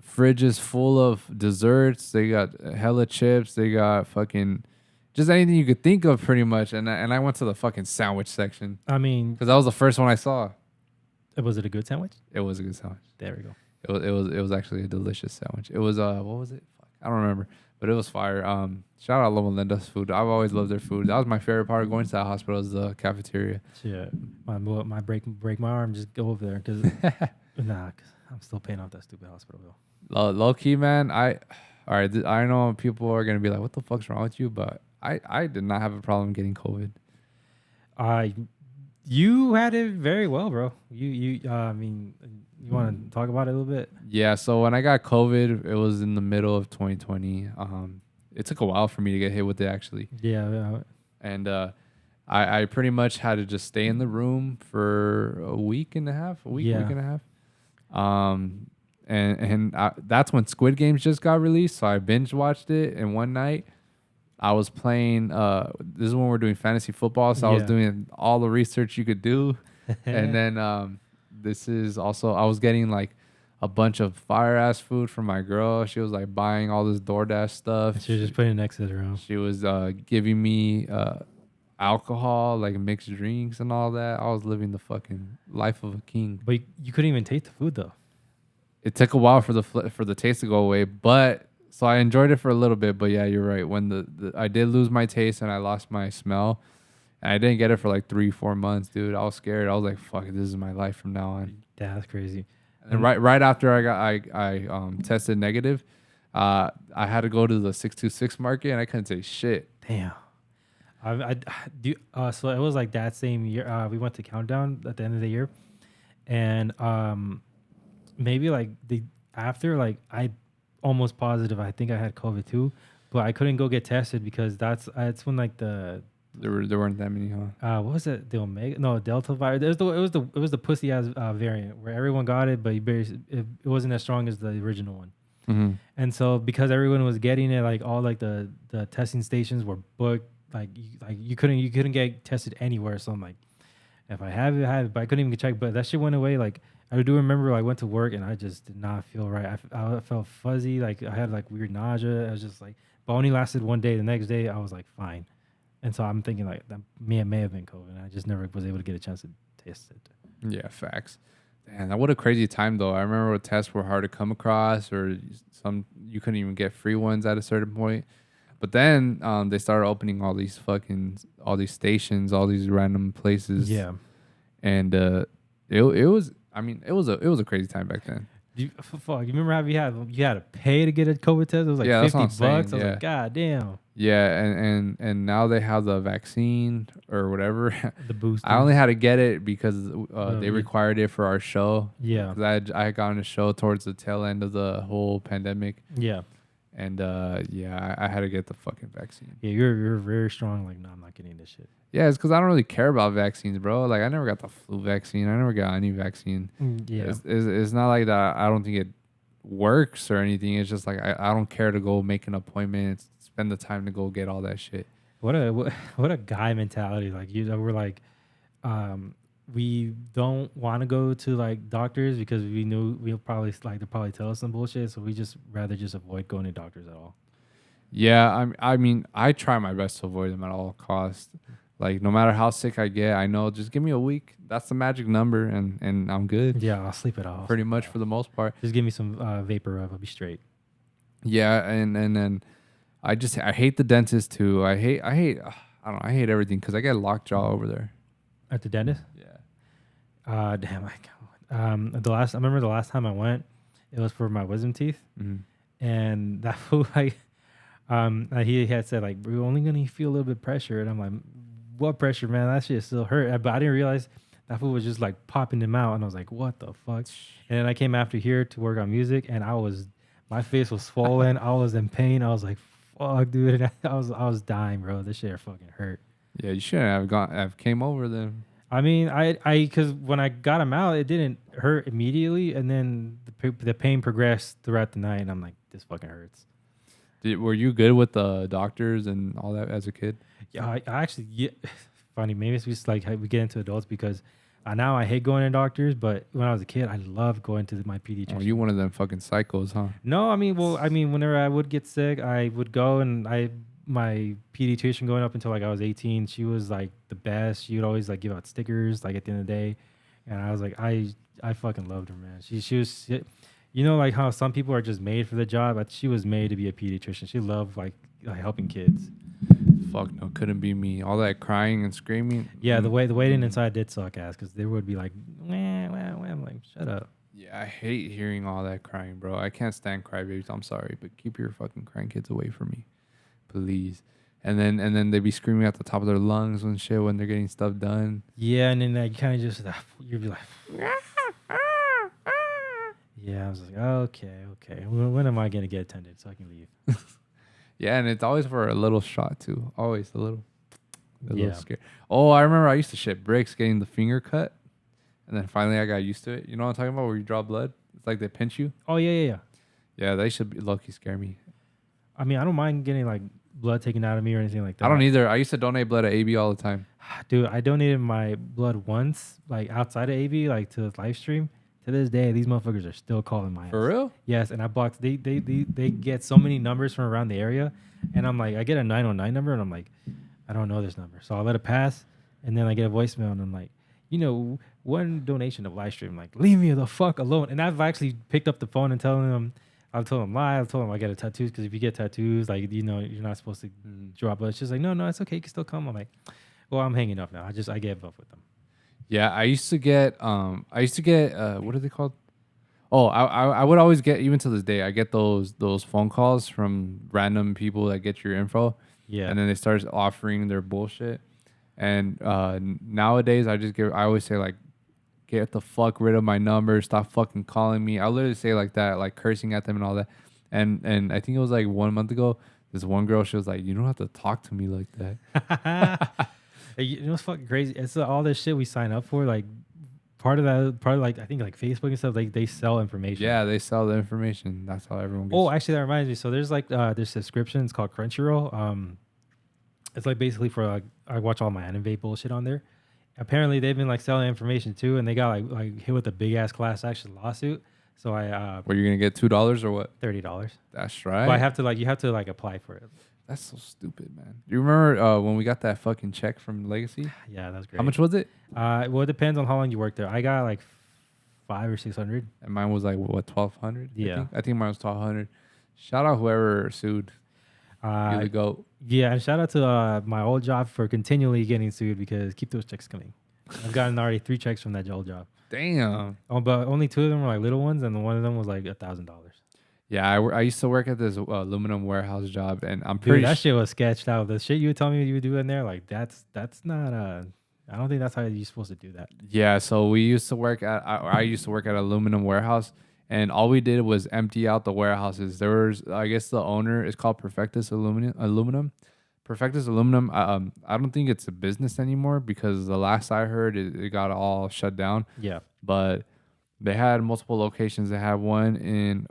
fridges full of desserts. They got hella chips. They got fucking just anything you could think of, pretty much. And I went to the fucking sandwich section. I mean, because that was the first one I saw. Was it a good sandwich? It was a good sandwich. There we go. It was actually a delicious sandwich. It was what was it? Fuck, I don't remember, but it was fire. Shout out Loma Linda's food. I've always loved their food. That was my favorite part of going to that hospital, is the cafeteria. Yeah, my break my arm, just go over there because cause I'm still paying off that stupid hospital bill. Low key, man. I know people are gonna be like, "What the fuck's wrong with you?" But I did not have a problem getting COVID. You had it very well, bro. I mean, you want to talk about it a little bit? Yeah. So when I got COVID, it was in the middle of 2020. It took a while for me to get hit with it, actually. Yeah. And I pretty much had to just stay in the room for a week and a half. Week and a half. And that's when Squid Games just got released. So I binge watched it in one night. I was playing, this is when we're doing fantasy football. So I was doing all the research you could do. And then this is also, I was getting like a bunch of fire ass food from my girl. She was like buying all this DoorDash stuff. She was just putting it next to her own. She was giving me alcohol, like mixed drinks and all that. I was living the fucking life of a king. But you couldn't even taste the food though. It took a while for the taste to go away, but so I enjoyed it for a little bit. But yeah, you're right. When I did lose my taste and I lost my smell, and I didn't get it for like 3-4 months, dude. I was scared. I was like, "Fuck it, this is my life from now on." Yeah, that's crazy. And right after I tested negative, I had to go to the 626 market and I couldn't say shit. Damn. So it was like that same year. We went to Countdown at the end of the year, and maybe like after I almost positive I think I had COVID too, but I couldn't go get tested because that's when like the There weren't that many, huh? What was it? The Omega? No, Delta virus. It was the pussy ass variant where everyone got it, but it wasn't as strong as the original one. Mm-hmm. And so because everyone was getting it, like all like the testing stations were booked. Like you couldn't get tested anywhere. So I'm like, if I have it, I have it. But I couldn't even check. But that shit went away. Like I do remember I went to work and I just did not feel right. I felt fuzzy. Like I had like weird nausea. I was just like, but only lasted one day. The next day I was like fine. And so I'm thinking like that may have been COVID. I just never was able to get a chance to test it. Yeah, facts. Man, what a crazy time though. I remember tests were hard to come across, or you couldn't even get free ones at a certain point. But then they started opening all these stations, all these random places. Yeah, and it was. I mean, it was a crazy time back then. You remember how you had to pay to get a COVID test? It was like $50. I was like, God damn. Yeah, and now they have the vaccine or whatever. The booster. I only had to get it because they required it for our show. Yeah. Because I had gotten a show towards the tail end of the whole pandemic. Yeah. And I had to get the fucking vaccine. Yeah, you're very strong. Like, no, I'm not getting this shit. Yeah, it's because I don't really care about vaccines, bro. Like, I never got the flu vaccine. I never got any vaccine. Yeah. It's not like that. I don't think it works or anything. It's just like I don't care to go make an appointment, spend the time to go get all that shit. What a guy mentality. Like, we're like, we don't want to go to like doctors because we knew they'll probably tell us some bullshit. So we just rather just avoid going to doctors at all. Yeah, I mean, I try my best to avoid them at all costs. Like, no matter how sick I get, I know just give me a week. That's the magic number, and I'm good. Yeah, I'll sleep it off. Pretty much for the most part. Just give me some vapor rub. I'll be straight. Yeah, and then I hate the dentist too. I hate I don't know. I hate everything because I get lockjaw over there. At the dentist? Yeah. Damn. I remember the last time I went, it was for my wisdom teeth, and that fool he had said like we're only gonna feel a little bit pressure, and I'm like, what pressure, man? That shit still hurt. But I didn't realize that fool was just like popping them out, and I was like, what the fuck? And then I came after here to work on music, and my face was swollen. I was in pain. I was like, fuck, dude. And I was dying, bro. This shit fucking hurt. Yeah, you shouldn't have came over then. I mean, because when I got them out, it didn't hurt immediately, and then the pain progressed throughout the night, and I'm like, this fucking hurts. Were you good with the doctors and all that as a kid? Yeah, I actually, funny. Maybe it's just like we get into adults because now I hate going to doctors, but when I was a kid, I loved going to my pediatrician. Oh, you one of them fucking psychos, huh? No, I mean, whenever I would get sick, I would go, and my pediatrician going up until like I was 18, she was like the best. She would always like give out stickers like at the end of the day, and I was like, I fucking loved her, man. She was, you know, like how some people are just made for the job, but she was made to be a pediatrician. She loved like helping kids. Fuck no, couldn't be me. All that crying and screaming. Yeah, the waiting inside did suck ass because there would be like, wah, wah, wah. I'm like, shut up. Yeah, I hate hearing all that crying, bro. I can't stand crybabies. I'm sorry, but keep your fucking crying kids away from me, please. And then they be screaming at the top of their lungs and shit when they're getting stuff done. Yeah, and then you kind of just you'd be like, yeah. I was like, okay. When am I gonna get attended so I can leave? Yeah, and it's always for a little shot too. Always a little scare. Oh, I remember I used to shit bricks getting the finger cut, and then finally I got used to it. You know what I'm talking about? Where you draw blood? It's like they pinch you. Oh yeah. Yeah, they should be low-key scare me. I mean, I don't mind getting like blood taken out of me or anything like that. I don't either. I used to donate blood at AB all the time. Dude, I donated my blood once, like outside of AB, like to the live stream. To this day, these motherfuckers are still calling my ass. For real? Yes, and I blocked. They get so many numbers from around the area, and I'm like, I get a 909 number, and I'm like, I don't know this number, so I'll let it pass, and then I get a voicemail, and I'm like, one donation of live stream, like, leave me the fuck alone. And I've actually picked up the phone and telling them, I've told them lie. I've told them I get a tattoos because if you get tattoos, like you're not supposed to drop. But it's just like, no, it's okay. You can still come. I'm like, well, I'm hanging up now. I gave up with them. Yeah, I used to get what are they called? Oh, I would always get, even to this day, I get those phone calls from random people that get your info. Yeah. And then they start offering their bullshit. And nowadays I always say like, get the fuck rid of my number, stop fucking calling me. I literally say like that, like cursing at them and all that. And I think it was like 1 month ago, This one girl, she was like, "You don't have to talk to me like that." Hey, you know what's fucking crazy? It's all this shit we sign up for. Like part of like I think like Facebook and stuff. Like they sell information. Yeah, they sell the information. That's how everyone gets. Oh, actually, that reminds me. So there's like this subscription. It's called Crunchyroll. It's like basically for like I watch all my anime bullshit on there. Apparently, they've been like selling information too, and they got like hit with a big ass class action lawsuit. So I Were you gonna get $2 or what? $30. That's right. But I have to like you have to like apply for it. That's so stupid, man. Do you remember when we got that fucking check from Legacy? Yeah, that's great. How much was it? Well, it depends on how long you work there. I got like 500 or 600. And mine was like what 1,200. Yeah, I think mine was 1,200. Shout out whoever sued. You're the GOAT. Yeah, and shout out to my old job for continually getting sued because keep those checks coming. I've gotten already 3 checks from that old job. Damn. Oh, but only 2 of them were like little ones, and one of them was like $1,000. Yeah, I used to work at this aluminum warehouse job, and I'm pretty. Dude, that shit was sketched out. The shit you would tell me you would do in there, like that's not I don't think that's how you're supposed to do that. Yeah, so we used to work at. I used to work at an aluminum warehouse, and all we did was empty out the warehouses. There was, I guess, the owner is called Perfectus Aluminum. Perfectus Aluminum. I don't think it's a business anymore because the last I heard, it got all shut down. Yeah, but they had multiple locations. They had one in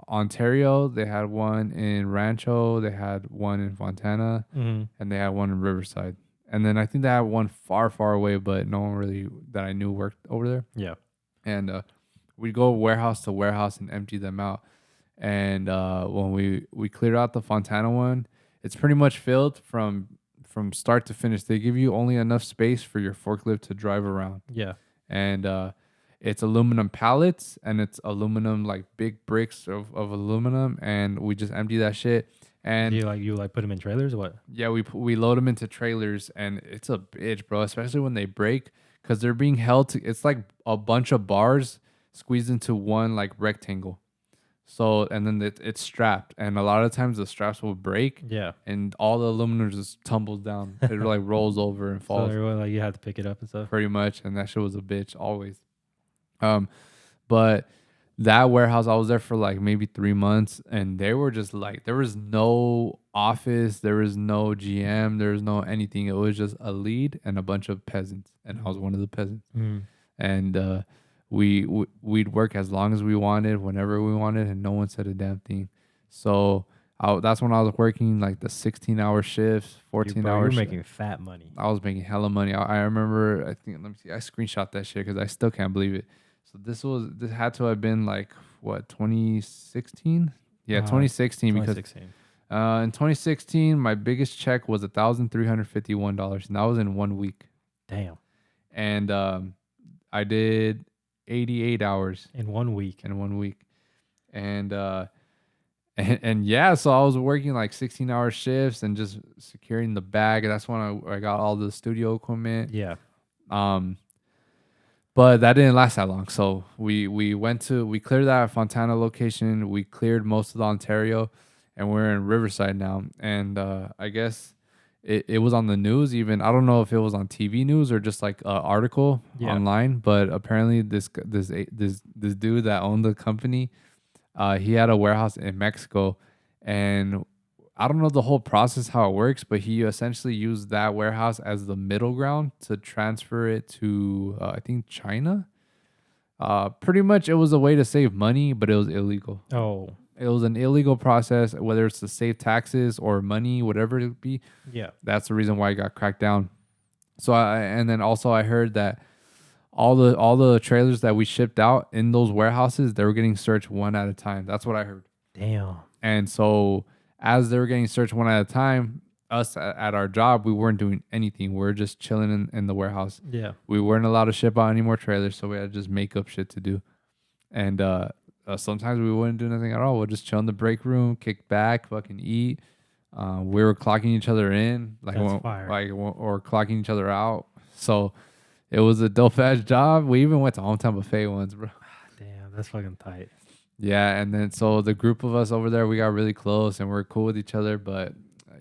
Ontario, they had one in Rancho, they had one in Fontana, and they had one in Riverside. And then I think they had one far, far away, but no one really that I knew worked over there. Yeah. And we'd go warehouse to warehouse and empty them out. And when we cleared out the Fontana one, it's pretty much filled from start to finish. They give you only enough space for your forklift to drive around. Yeah. And it's aluminum pallets and it's aluminum like big bricks of aluminum, and we just empty that shit. And you put them in trailers or what? Yeah, we load them into trailers, and it's a bitch, bro. Especially when they break, because they're being held to. It's like a bunch of bars squeezed into one like rectangle. So and then it's strapped, and a lot of times the straps will break. Yeah, and all the aluminum just tumbles down. It like rolls over and falls. So everyone, like you have to pick it up and stuff. Pretty much, and that shit was a bitch always. But that warehouse, I was there for like maybe 3 months, and they were just like, there was no office, there was no GM, there was no anything. It was just a lead and a bunch of peasants, and I was one of the peasants. And we'd work as long as we wanted, whenever we wanted, and no one said a damn thing. So that's when I was working like the 16-hour shifts, 14-hour. You're making fat money. I was making hella money. I remember. I think. Let me see. I screenshot that shit because I still can't believe it. So this had to have been like what 2016? Yeah, 2016 because in 2016 my biggest check was $1,351, and that was in 1 week. Damn. And I did 88 hours in 1 week. And yeah, so I was working like 16-hour shifts and just securing the bag. That's when I got all the studio equipment. Yeah. But that didn't last that long. So we cleared that Fontana location. We cleared most of the Ontario, and we're in Riverside now. And I guess it was on the news. Even I don't know if it was on TV news or just like an article online. But apparently this dude that owned the company, he had a warehouse in Mexico, and I don't know the whole process how it works, but he essentially used that warehouse as the middle ground to transfer it to I think China. Pretty much it was a way to save money, but it was illegal. Oh. It was an illegal process, whether it's to save taxes or money, whatever it be. Yeah. That's the reason why it got cracked down. So and then also I heard that all the trailers that we shipped out in those warehouses, they were getting searched one at a time. That's what I heard. Damn. And so as they were getting searched one at a time, us at our job, we weren't doing anything. We were just chilling in the warehouse. Yeah. We weren't allowed to ship out any more trailers, so we had to just make up shit to do. And sometimes we wouldn't do nothing at all. We'll just chill in the break room, kick back, fucking eat. We were clocking each other in, or clocking each other out. So it was a dope ass job. We even went to Hometown Buffet once, bro. Damn, that's fucking tight. Yeah, and then so the group of us over there, we got really close and we're cool with each other. But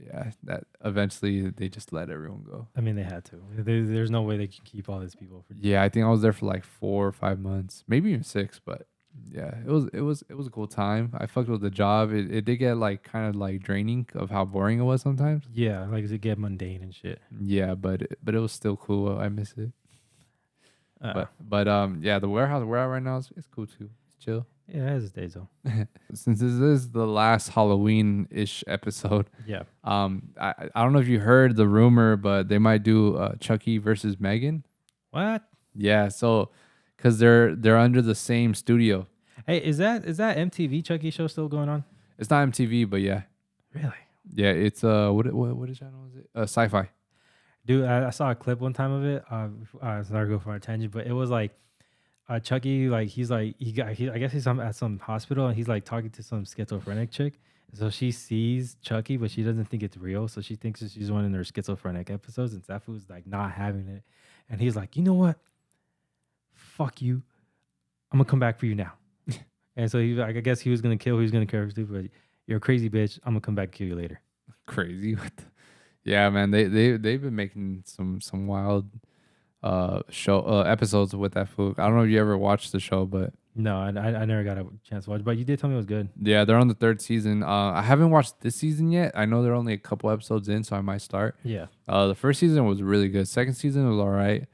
yeah, that eventually they just let everyone go. I mean, they had to. There's no way they can keep all these people. Yeah, I think I was there for like 4 or 5 months, maybe even 6. But Yeah, it was a cool time. I fucked with the job. It did get like kind of like draining of how boring it was sometimes. Yeah, like does it get mundane and shit? Yeah, but it was still cool. I miss it. Uh, But yeah, the warehouse we're at right now is cool too. It's chill. yeah, it has its days though. Since this is the last Halloween-ish episode, Yeah. I don't know if you heard the rumor, but they might do Chucky versus Megan. What? Yeah, so because they're under the same studio. Hey, is that MTV Chucky show still going on? It's not MTV, but yeah, Really? yeah, it's what is channel is it? Sci-fi. Dude, I saw a clip one time of it. Sorry to go for a tangent, but it was like Chucky, like he's like I guess he's at some hospital and he's like talking to some schizophrenic chick. So she sees Chucky, but she doesn't think it's real. So she thinks that she's one of their schizophrenic episodes, and Safu's like not having it. And he's like, you know what? Fuck you. I'm gonna come back for you now. And so I guess he was gonna kill who he's gonna kill, but you're a crazy bitch. I'm gonna come back and kill you later. Crazy. Yeah, man. They've been making some wild show episodes with that fool. I don't know if you ever watched the show, but No, I never got a chance to watch, but you did tell me it was good. yeah, they're on the 3rd season. I haven't watched this season yet. I know they're only a couple episodes in, so I might start. Yeah. The first season was really good. Second season was all right.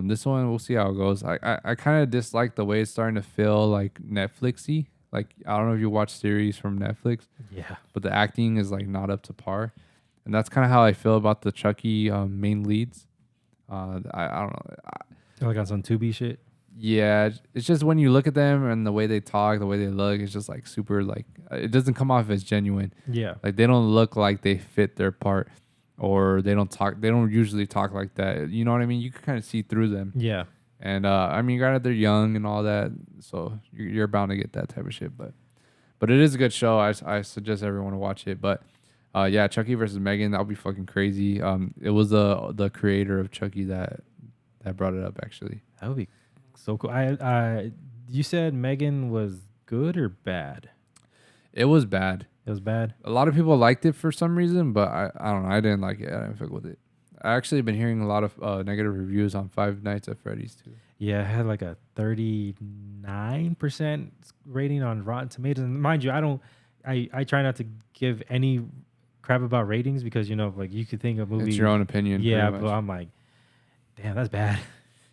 This one, we'll see how it goes. I kind of dislike the way it's starting to feel like Netflixy. Like, I don't know if you watch series from Netflix. Yeah. But the acting is like not up to par. And that's kind of how I feel about the Chucky main leads. I don't know. Like on some Tubi shit. Yeah, it's just when you look at them and the way they talk, the way they look, it's just like super like it doesn't come off as genuine. Yeah. Like they don't look like they fit their part, or they don't talk. They don't usually talk like that. You know what I mean? You can kind of see through them. Yeah. And I mean, granted they're young and all that, so you're bound to get that type of shit. But it is a good show. I suggest everyone to watch it. But yeah, Chucky versus Megan, that'll be fucking crazy. It was the creator of Chucky that brought it up actually. That would be so cool. You said Megan was good or bad? It was bad. It was bad. A lot of people liked it for some reason, but I don't know. I didn't like it. I didn't fuck with it. I actually been hearing a lot of negative reviews on Five Nights at Freddy's too. Yeah, it had like a 39% rating on Rotten Tomatoes. And mind you, I try not to give any crap about ratings because, you know, like you could think a movie. It's your own opinion. Yeah, but I'm like, damn, that's bad.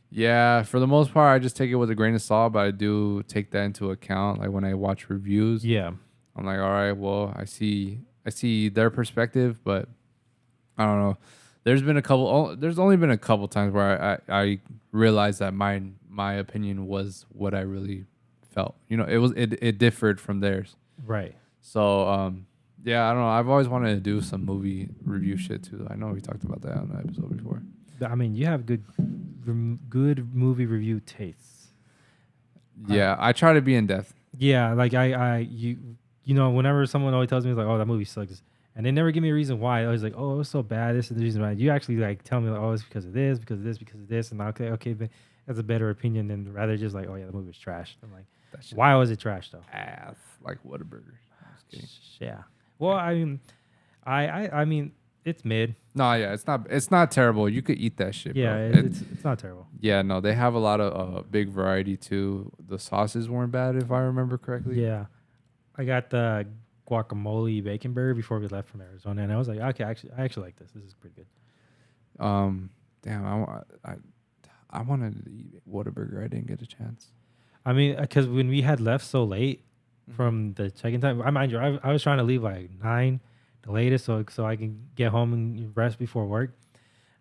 Yeah, for the most part, I just take it with a grain of salt, but I do take that into account. Like when I watch reviews, Yeah. I'm like, all right, well, I see their perspective, but I don't know. There's only been a couple times where I realized that my opinion was what I really felt. You know, it differed from theirs. Right. So yeah, I don't know. I've always wanted to do some movie review shit too. I know we talked about that on the episode before. I mean, you have good movie review tastes. Yeah, I try to be in depth. Yeah, like you know, whenever someone always tells me like, oh, that movie sucks, and they never give me a reason why. I was like, oh, it was so bad. This is the reason why. You actually like tell me like, oh, it's because of this, because of this, because of this, and okay, but that's a better opinion than rather just like, oh yeah, the movie was trash. I'm like, why was it trash though? Ass like Whataburger. Just kidding. Yeah. Well, I mean, I mean, it's mid. No, yeah, it's not terrible. You could eat that shit. Yeah, bro. it's not terrible. Yeah, no, they have a lot of big variety too. The sauces weren't bad if I remember correctly. Yeah, I got the guacamole bacon burger before we left from Arizona, and I was like, okay, I actually like this. This is pretty good. Damn, I wanted to eat Whataburger. I didn't get a chance. I mean, because when we had left so late from the check-in time, mind you, I was trying to leave like 9, the latest, so I can get home and rest before work.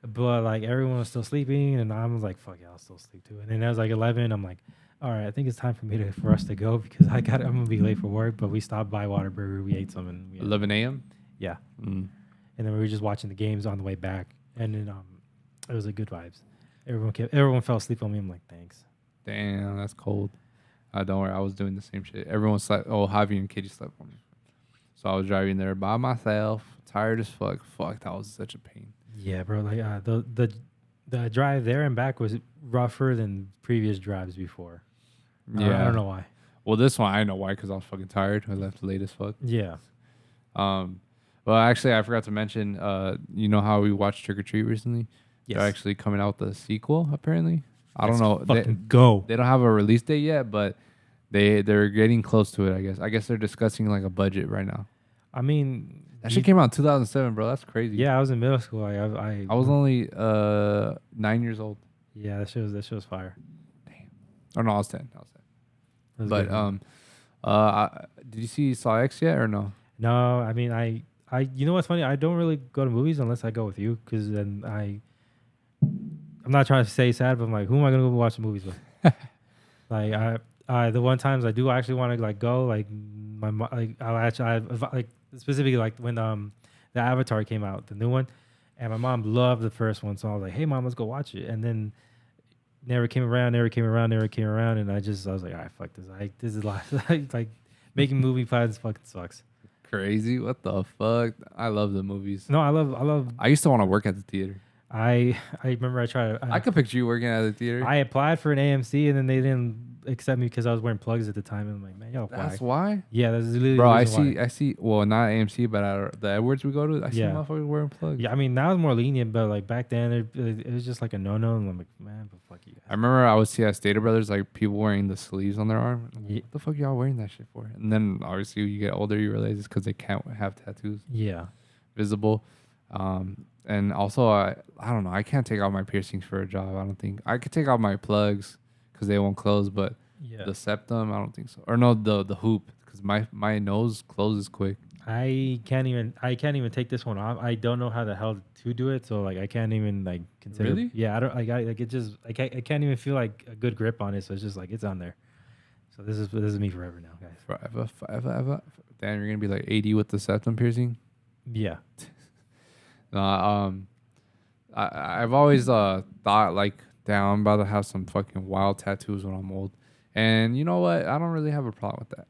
But like everyone was still sleeping, and I was like, "Fuck yeah, I'll still sleep too." And then it was like 11. I'm like, "All right, I think it's time for us to go because I'm gonna be late for work." But we stopped by Whataburger, we ate some, and 11 a.m. Yeah, and then we were just watching the games on the way back, and then it was a good vibes. Everyone fell asleep on me. I'm like, thanks. Damn, that's cold. Don't worry, I was doing the same shit. Everyone slept. Oh, Javi and Katie slept on me. So I was driving there by myself, tired as fuck. Fuck, that was such a pain. Yeah, bro. Like the drive there and back was rougher than previous drives before. Yeah, I don't know why. Well, this one I know why, because I was fucking tired. I left late as fuck. Yeah. Well, actually, I forgot to mention. You know how we watched Trick or Treat recently? Yes. They're actually coming out with a sequel. Apparently, I don't know. Fucking go. They don't have a release date yet, but they're getting close to it. I guess they're discussing like a budget right now. I mean, that shit came out in 2007, bro. That's crazy. Yeah, I was in middle school. I was only 9 years old. Yeah, that shit was fire. Damn. Oh no, I was 10. But did you saw X yet or no? No, I mean I you know what's funny? I don't really go to movies unless I go with you, because then I'm not trying to say sad, but I'm like, who am I gonna go watch the movies with? Like the one times I do actually want to like go, like I like specifically like when the Avatar came out, the new one, and my mom loved the first one, so I was like, hey mom, let's go watch it, and then never came around, and I was like, all right, fuck this, this is life. like making movie plans fucking sucks. Crazy. What the fuck? I love the movies. No, I love. I used to want to work at the theater. I remember I tried. I could picture you working at the theater. I applied for an AMC and then they didn't accept me because I was wearing plugs at the time. And I'm like, man, yo, that's why? Yeah, that's literally. Bro, I see. Well, not AMC, but at the Edwards we go to, I see motherfuckers wearing plugs. Yeah, I mean now it's more lenient, but like back then it was just like a no-no. And I'm like, man, but fuck you guys. I remember I would see at Stater Brothers like people wearing the sleeves on their arm. What the fuck y'all wearing that shit for? And then obviously you get older, you realize it's because they can't have tattoos. Yeah. Visible. And also I don't know. I can't take out my piercings for a job. I don't think I could take out my plugs because they won't close, but the septum, I don't think so. Or no, the hoop, because my nose closes quick. I can't even take this one off. I don't know how the hell to do it, so like I can't even like consider. Really? Yeah, I don't like it. Just I can't even feel like a good grip on it. So it's just like it's on there. So this is me forever now, guys. Forever. Damn, you're gonna be like 80 with the septum piercing. Yeah. I've always thought like, damn, I'm about to have some fucking wild tattoos when I'm old, and you know what? I don't really have a problem with that.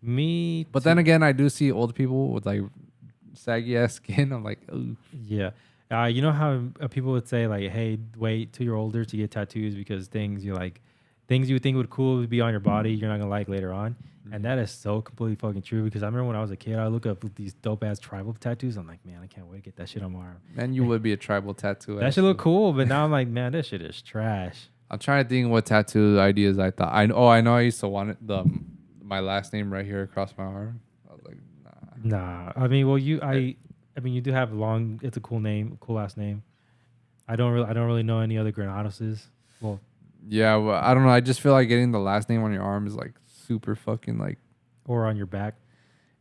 Me, but then again, I do see old people with like saggy ass skin. I'm like, ooh. Yeah. You know how people would say like, hey, wait till you're older to get tattoos because things you think would cool would be on your body, you're not gonna like later on. And that is so completely fucking true, because I remember when I was a kid, I look up these dope ass tribal tattoos. I'm like, man, I can't wait to get that shit on my arm. Man, you would be a tribal tattoo. That should look cool, but now I'm like, man, that shit is trash. I'm trying to think what tattoo ideas I thought. I know I used to want it, my last name right here across my arm. I was like, nah. I mean, well, you do have it's a cool name, cool last name. I don't really know any other Granadoses. Well, yeah, well, I don't know. I just feel like getting the last name on your arm is like super fucking like, or on your back.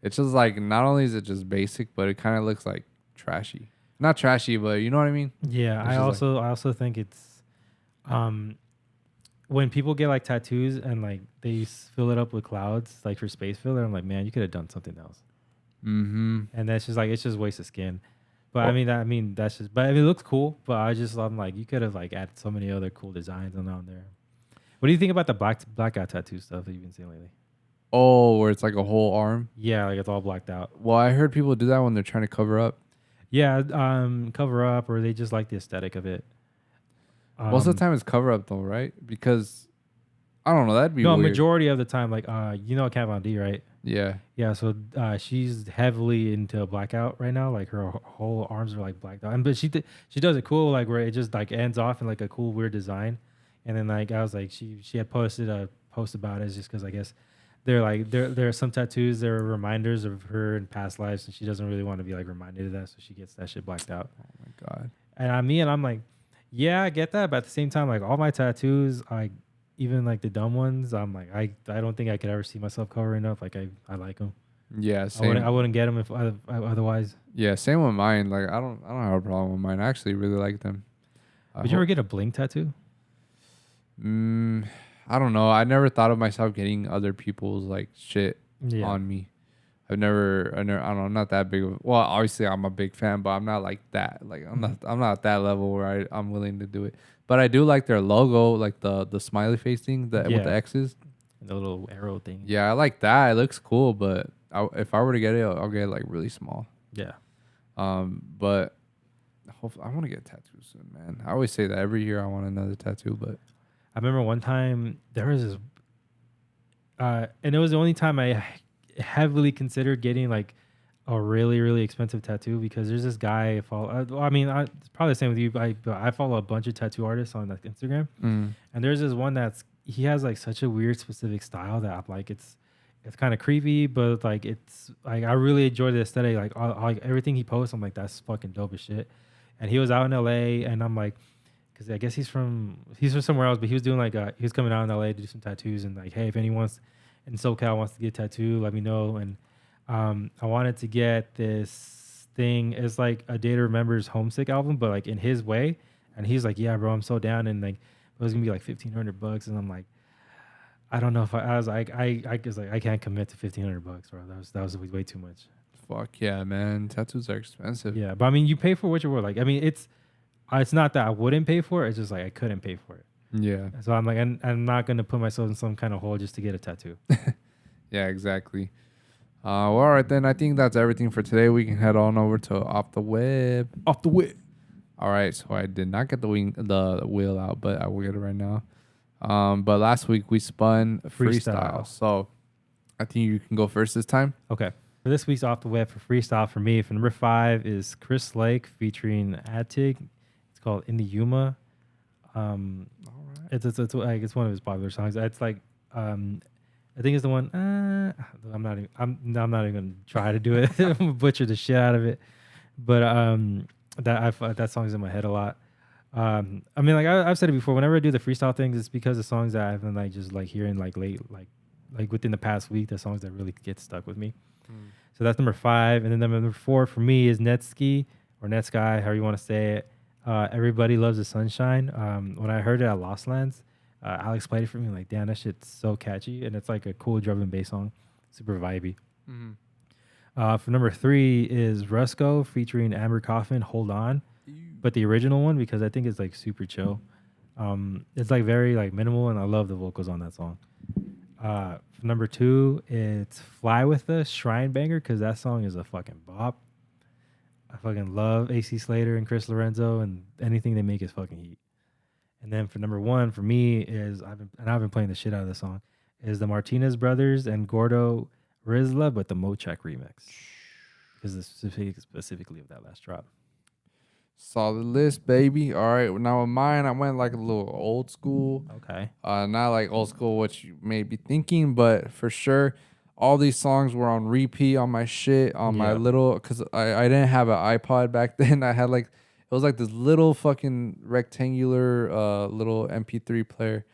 It's just like, not only is it just basic, but it kind of looks like trashy. Not trashy, but you know what I mean? Yeah, I also think it's when people get like tattoos and like they fill it up with clouds like for space filler, I'm like, man, you could have done something else. Mm-hmm. And that's just like, it's just waste of skin. But I mean that's just, but I mean, it looks cool, but I'm like, you could have like added so many other cool designs on there. What do you think about the blackout tattoo stuff that you've been seeing lately? Oh, where it's like a whole arm? Yeah, like it's all blacked out. Well, I heard people do that when they're trying to cover up. Yeah, cover up, or they just like the aesthetic of it. Most of the time it's cover up though, right? Because I don't know, that'd be weird. Majority of the time, like you know Kat Von D, right? Yeah. Yeah, so she's heavily into blackout right now. Like her whole arms are like blacked out, but she does it cool, like where it just like ends off in like a cool weird design. And then like I was like, she had posted a post about it just because I guess there are some tattoos that are reminders of her in past lives, and she doesn't really want to be like reminded of that, so she gets that shit blacked out. Oh my god. And I'm like, yeah, I get that, but at the same time, like all my tattoos, even like the dumb ones, I'm like, I don't think I could ever see myself covering up. Like I like them. Yeah, same. I wouldn't get them if otherwise. Yeah, same with mine. Like I don't have a problem with mine. I actually really like them. Would you ever get a bling tattoo? I don't know. I never thought of myself getting other people's like shit on me. I don't know. I'm not that big of. Well, obviously I'm a big fan, but I'm not like that. Like I'm not at that level where I'm willing to do it. But I do like their logo, like the smiley face thing with the X's, and the little arrow thing. Yeah, I like that. It looks cool. But if I were to get it, I'll get it like really small. Yeah. But hopefully I want to get tattoos soon, man. I always say that every year I want another tattoo, but. I remember one time there was this, and it was the only time I heavily considered getting like a really, really expensive tattoo, because there's this guy I follow. It's probably the same with you. I follow a bunch of tattoo artists on like Instagram, and there's this one that's he has like such a weird specific style that I'm like it's kind of creepy, but like it's like I really enjoy the aesthetic. Like everything he posts, I'm like that's fucking dope as shit. And he was out in LA, and I'm like, because I guess he's from somewhere else, but he was doing like he was coming out in LA to do some tattoos, and like, hey, if anyone's in SoCal wants to get a tattoo, let me know. And I wanted to get this thing. It's like a Day to Remember's Homesick album, but like in his way. And he's like, yeah, bro, I'm so down, and like it was gonna be like $1,500, and I'm like, I don't know if I was like I was like I can't commit to $1,500, bro. That was way too much. Fuck yeah, man. Tattoos are expensive. Yeah, but I mean, you pay for what you're worth. Like, I mean, it's not that I wouldn't pay for it. It's just like I couldn't pay for it. Yeah. So I'm like, I'm not gonna put myself in some kind of hole just to get a tattoo. Yeah, exactly. Well, all right then. I think that's everything for today. We can head on over to Off the Web. Off the whip. All right. So I did not get the wheel out, but I will get it right now. But last week we spun freestyle. So I think you can go first this time. Okay. For this week's Off the Web for freestyle for me, for number 5 is Chris Lake featuring Attig. It's called In the Yuma. All right. It's one of his popular songs. It's like I think it's the one. I'm not even gonna try to do it. Butcher the shit out of it. But that song's in my head a lot. I mean, like I've said it before. Whenever I do the freestyle things, it's because the songs that I've been like just like hearing like like within the past week. The songs that really get stuck with me. So that's number 5, and then number 4 for me is Netsky or Netsky, however you want to say it. Everybody Loves the Sunshine. When I heard it at Lost Lands, Alex played it for me. Like, damn, that shit's so catchy, and it's like a cool drum and bass song, super vibey. For number 3 is Rusko featuring Amber Coffin, Hold On, but the original one because I think it's like super chill. It's like very like minimal, and I love the vocals on that song. For number 2, it's Fly With Us, Shrine Banger, because that song is a fucking bop. I fucking love AC Slater and Chris Lorenzo, and anything they make is fucking heat. And then for number 1 for me is I've been playing the shit out of the song is the Martinez Brothers and Gordo Rizla, but the Mochak remix because it's specifically of that last drop. Solid list, baby. All right, now with mine, I went like a little old school. Okay. Not like old school, what you may be thinking, but for sure, all these songs were on repeat on my shit, on my little, because I didn't have an iPod back then. I had like, it was like this little fucking rectangular little MP3 player.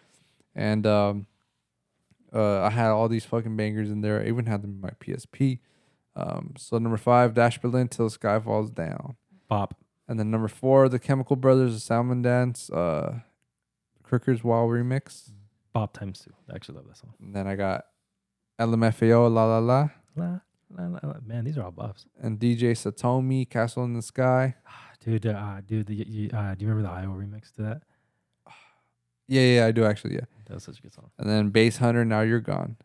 And I had all these fucking bangers in there. I even had them in my PSP. So number 5, Dash Berlin, Till the Sky Falls Down. Pop. And then number 4, The Chemical Brothers, The Salmon Dance, Crooker's Wild Remix. Bob times 2. I actually love that song. And then I got LMFAO, La La La. La, la, la, la. Man, these are all bops. And DJ Satomi, Castle in the Sky. Dude, do you remember the Iowa remix to that? Yeah, I do actually, yeah. That was such a good song. And then Bass Hunter, Now You're Gone.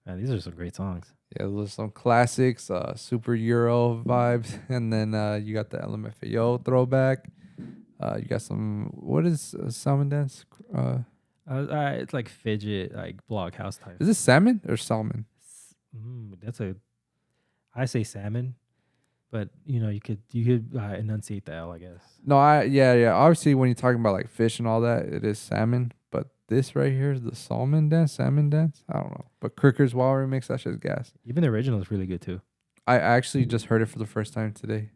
Man, these are some great songs. Yeah, those are some classics, super Euro vibes. And then you got the LMFAO throwback. You got some, what is Salmon Dance? It's like fidget, like blog house type. Is this salmon or salmon? I say salmon, but you could enunciate the L, I guess. No, yeah. Obviously, when you're talking about like fish and all that, it is salmon. But this right here is the salmon dance. I don't know. But Crooker's Wild Remix, that shit's gas. Even the original is really good too. I actually just heard it for the first time today.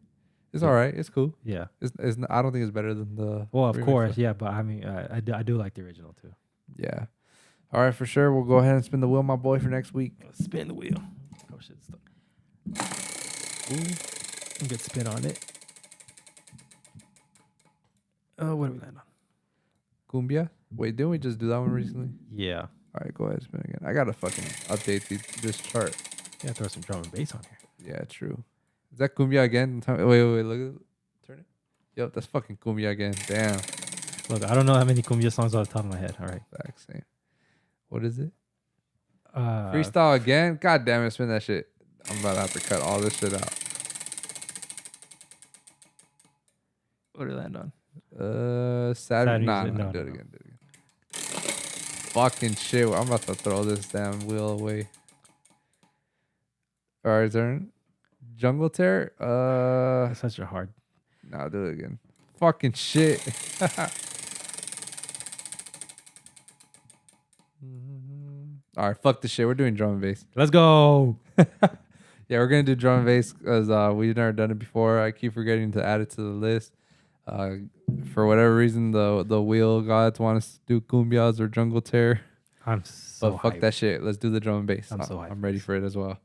It's all right. It's cool. Yeah. It's I don't think it's better than the. Well, of course, yeah. But I mean, I do like the original too. Yeah. All right, for sure. We'll go ahead and spin the wheel, my boy, for next week. Let's spin the wheel. Oh shit! Stuck. Ooh, good spin on it. Oh, what do we land on? Cumbia. Wait, didn't we just do that one recently? Yeah. All right, go ahead, spin again. I gotta fucking update this chart. Yeah, throw some drum and bass on here. Yeah, true. Is that cumbia again? Wait, look at it. Turn it. Yep, that's fucking cumbia again. Damn. Look, I don't know how many cumbia songs off the top of my head. All right. Back, same. What is it? Freestyle again? God damn it, spin that shit. I'm about to have to cut all this shit out. What did it land on? Saturday. Nah, do it again. Fucking shit. I'm about to throw this damn wheel away. All right, turn. Jungle Terror? That's such a hard. Nah, do it again. Fucking shit. All right, fuck this shit. We're doing drum and bass. Let's go. Yeah, we're gonna do drum and bass because we've never done it before. I keep forgetting to add it to the list. For whatever reason, the wheel gods want us to do cumbias or jungle tear. I'm so But fuck hyped. that shit. Let's do the drum and bass. I'm so hyped. I'm ready for it as well.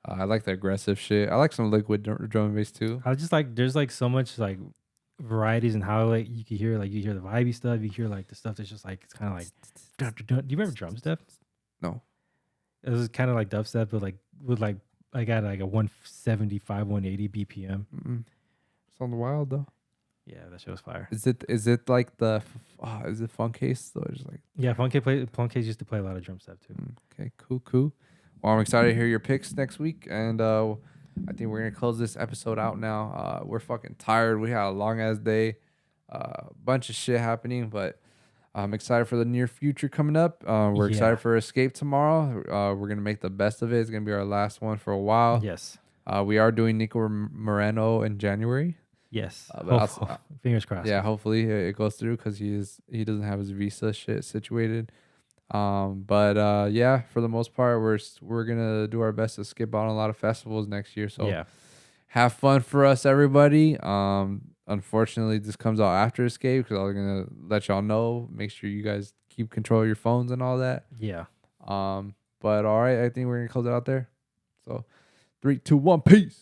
I like the aggressive shit. I like some liquid drum and bass too. I just like there's like so much like varieties and how like you can hear like you hear the vibey stuff, you hear like the stuff that's just like it's kind of like. Do you remember drum step? No. It was kind of like dubstep, but like with like I got like a 175, 180 BPM. Sounds wild though. Yeah, that shit was fire. Is it like the is it funk case though? Just like Yeah, Funkcase used to play a lot of drum step too. Okay, cool. Well, I'm excited to hear your picks next week, and I think we're gonna close this episode out now. We're fucking tired. We had a long ass day, bunch of shit happening, but I'm excited for the near future coming up. We're excited for Escape tomorrow. We're gonna make the best of it. It's gonna be our last one for a while. Yes. We are doing Nico Moreno in January. Yes. Fingers crossed. Yeah, hopefully it goes through because he doesn't have his visa shit situated. But yeah, for the most part, we're gonna do our best to skip out on a lot of festivals next year. So yeah, have fun for us, everybody. Unfortunately, this comes out after Escape because I was gonna let y'all know. Make sure you guys keep control of your phones and all that. Yeah. But all right, I think we're gonna close it out there. So 3, 2, 1, peace.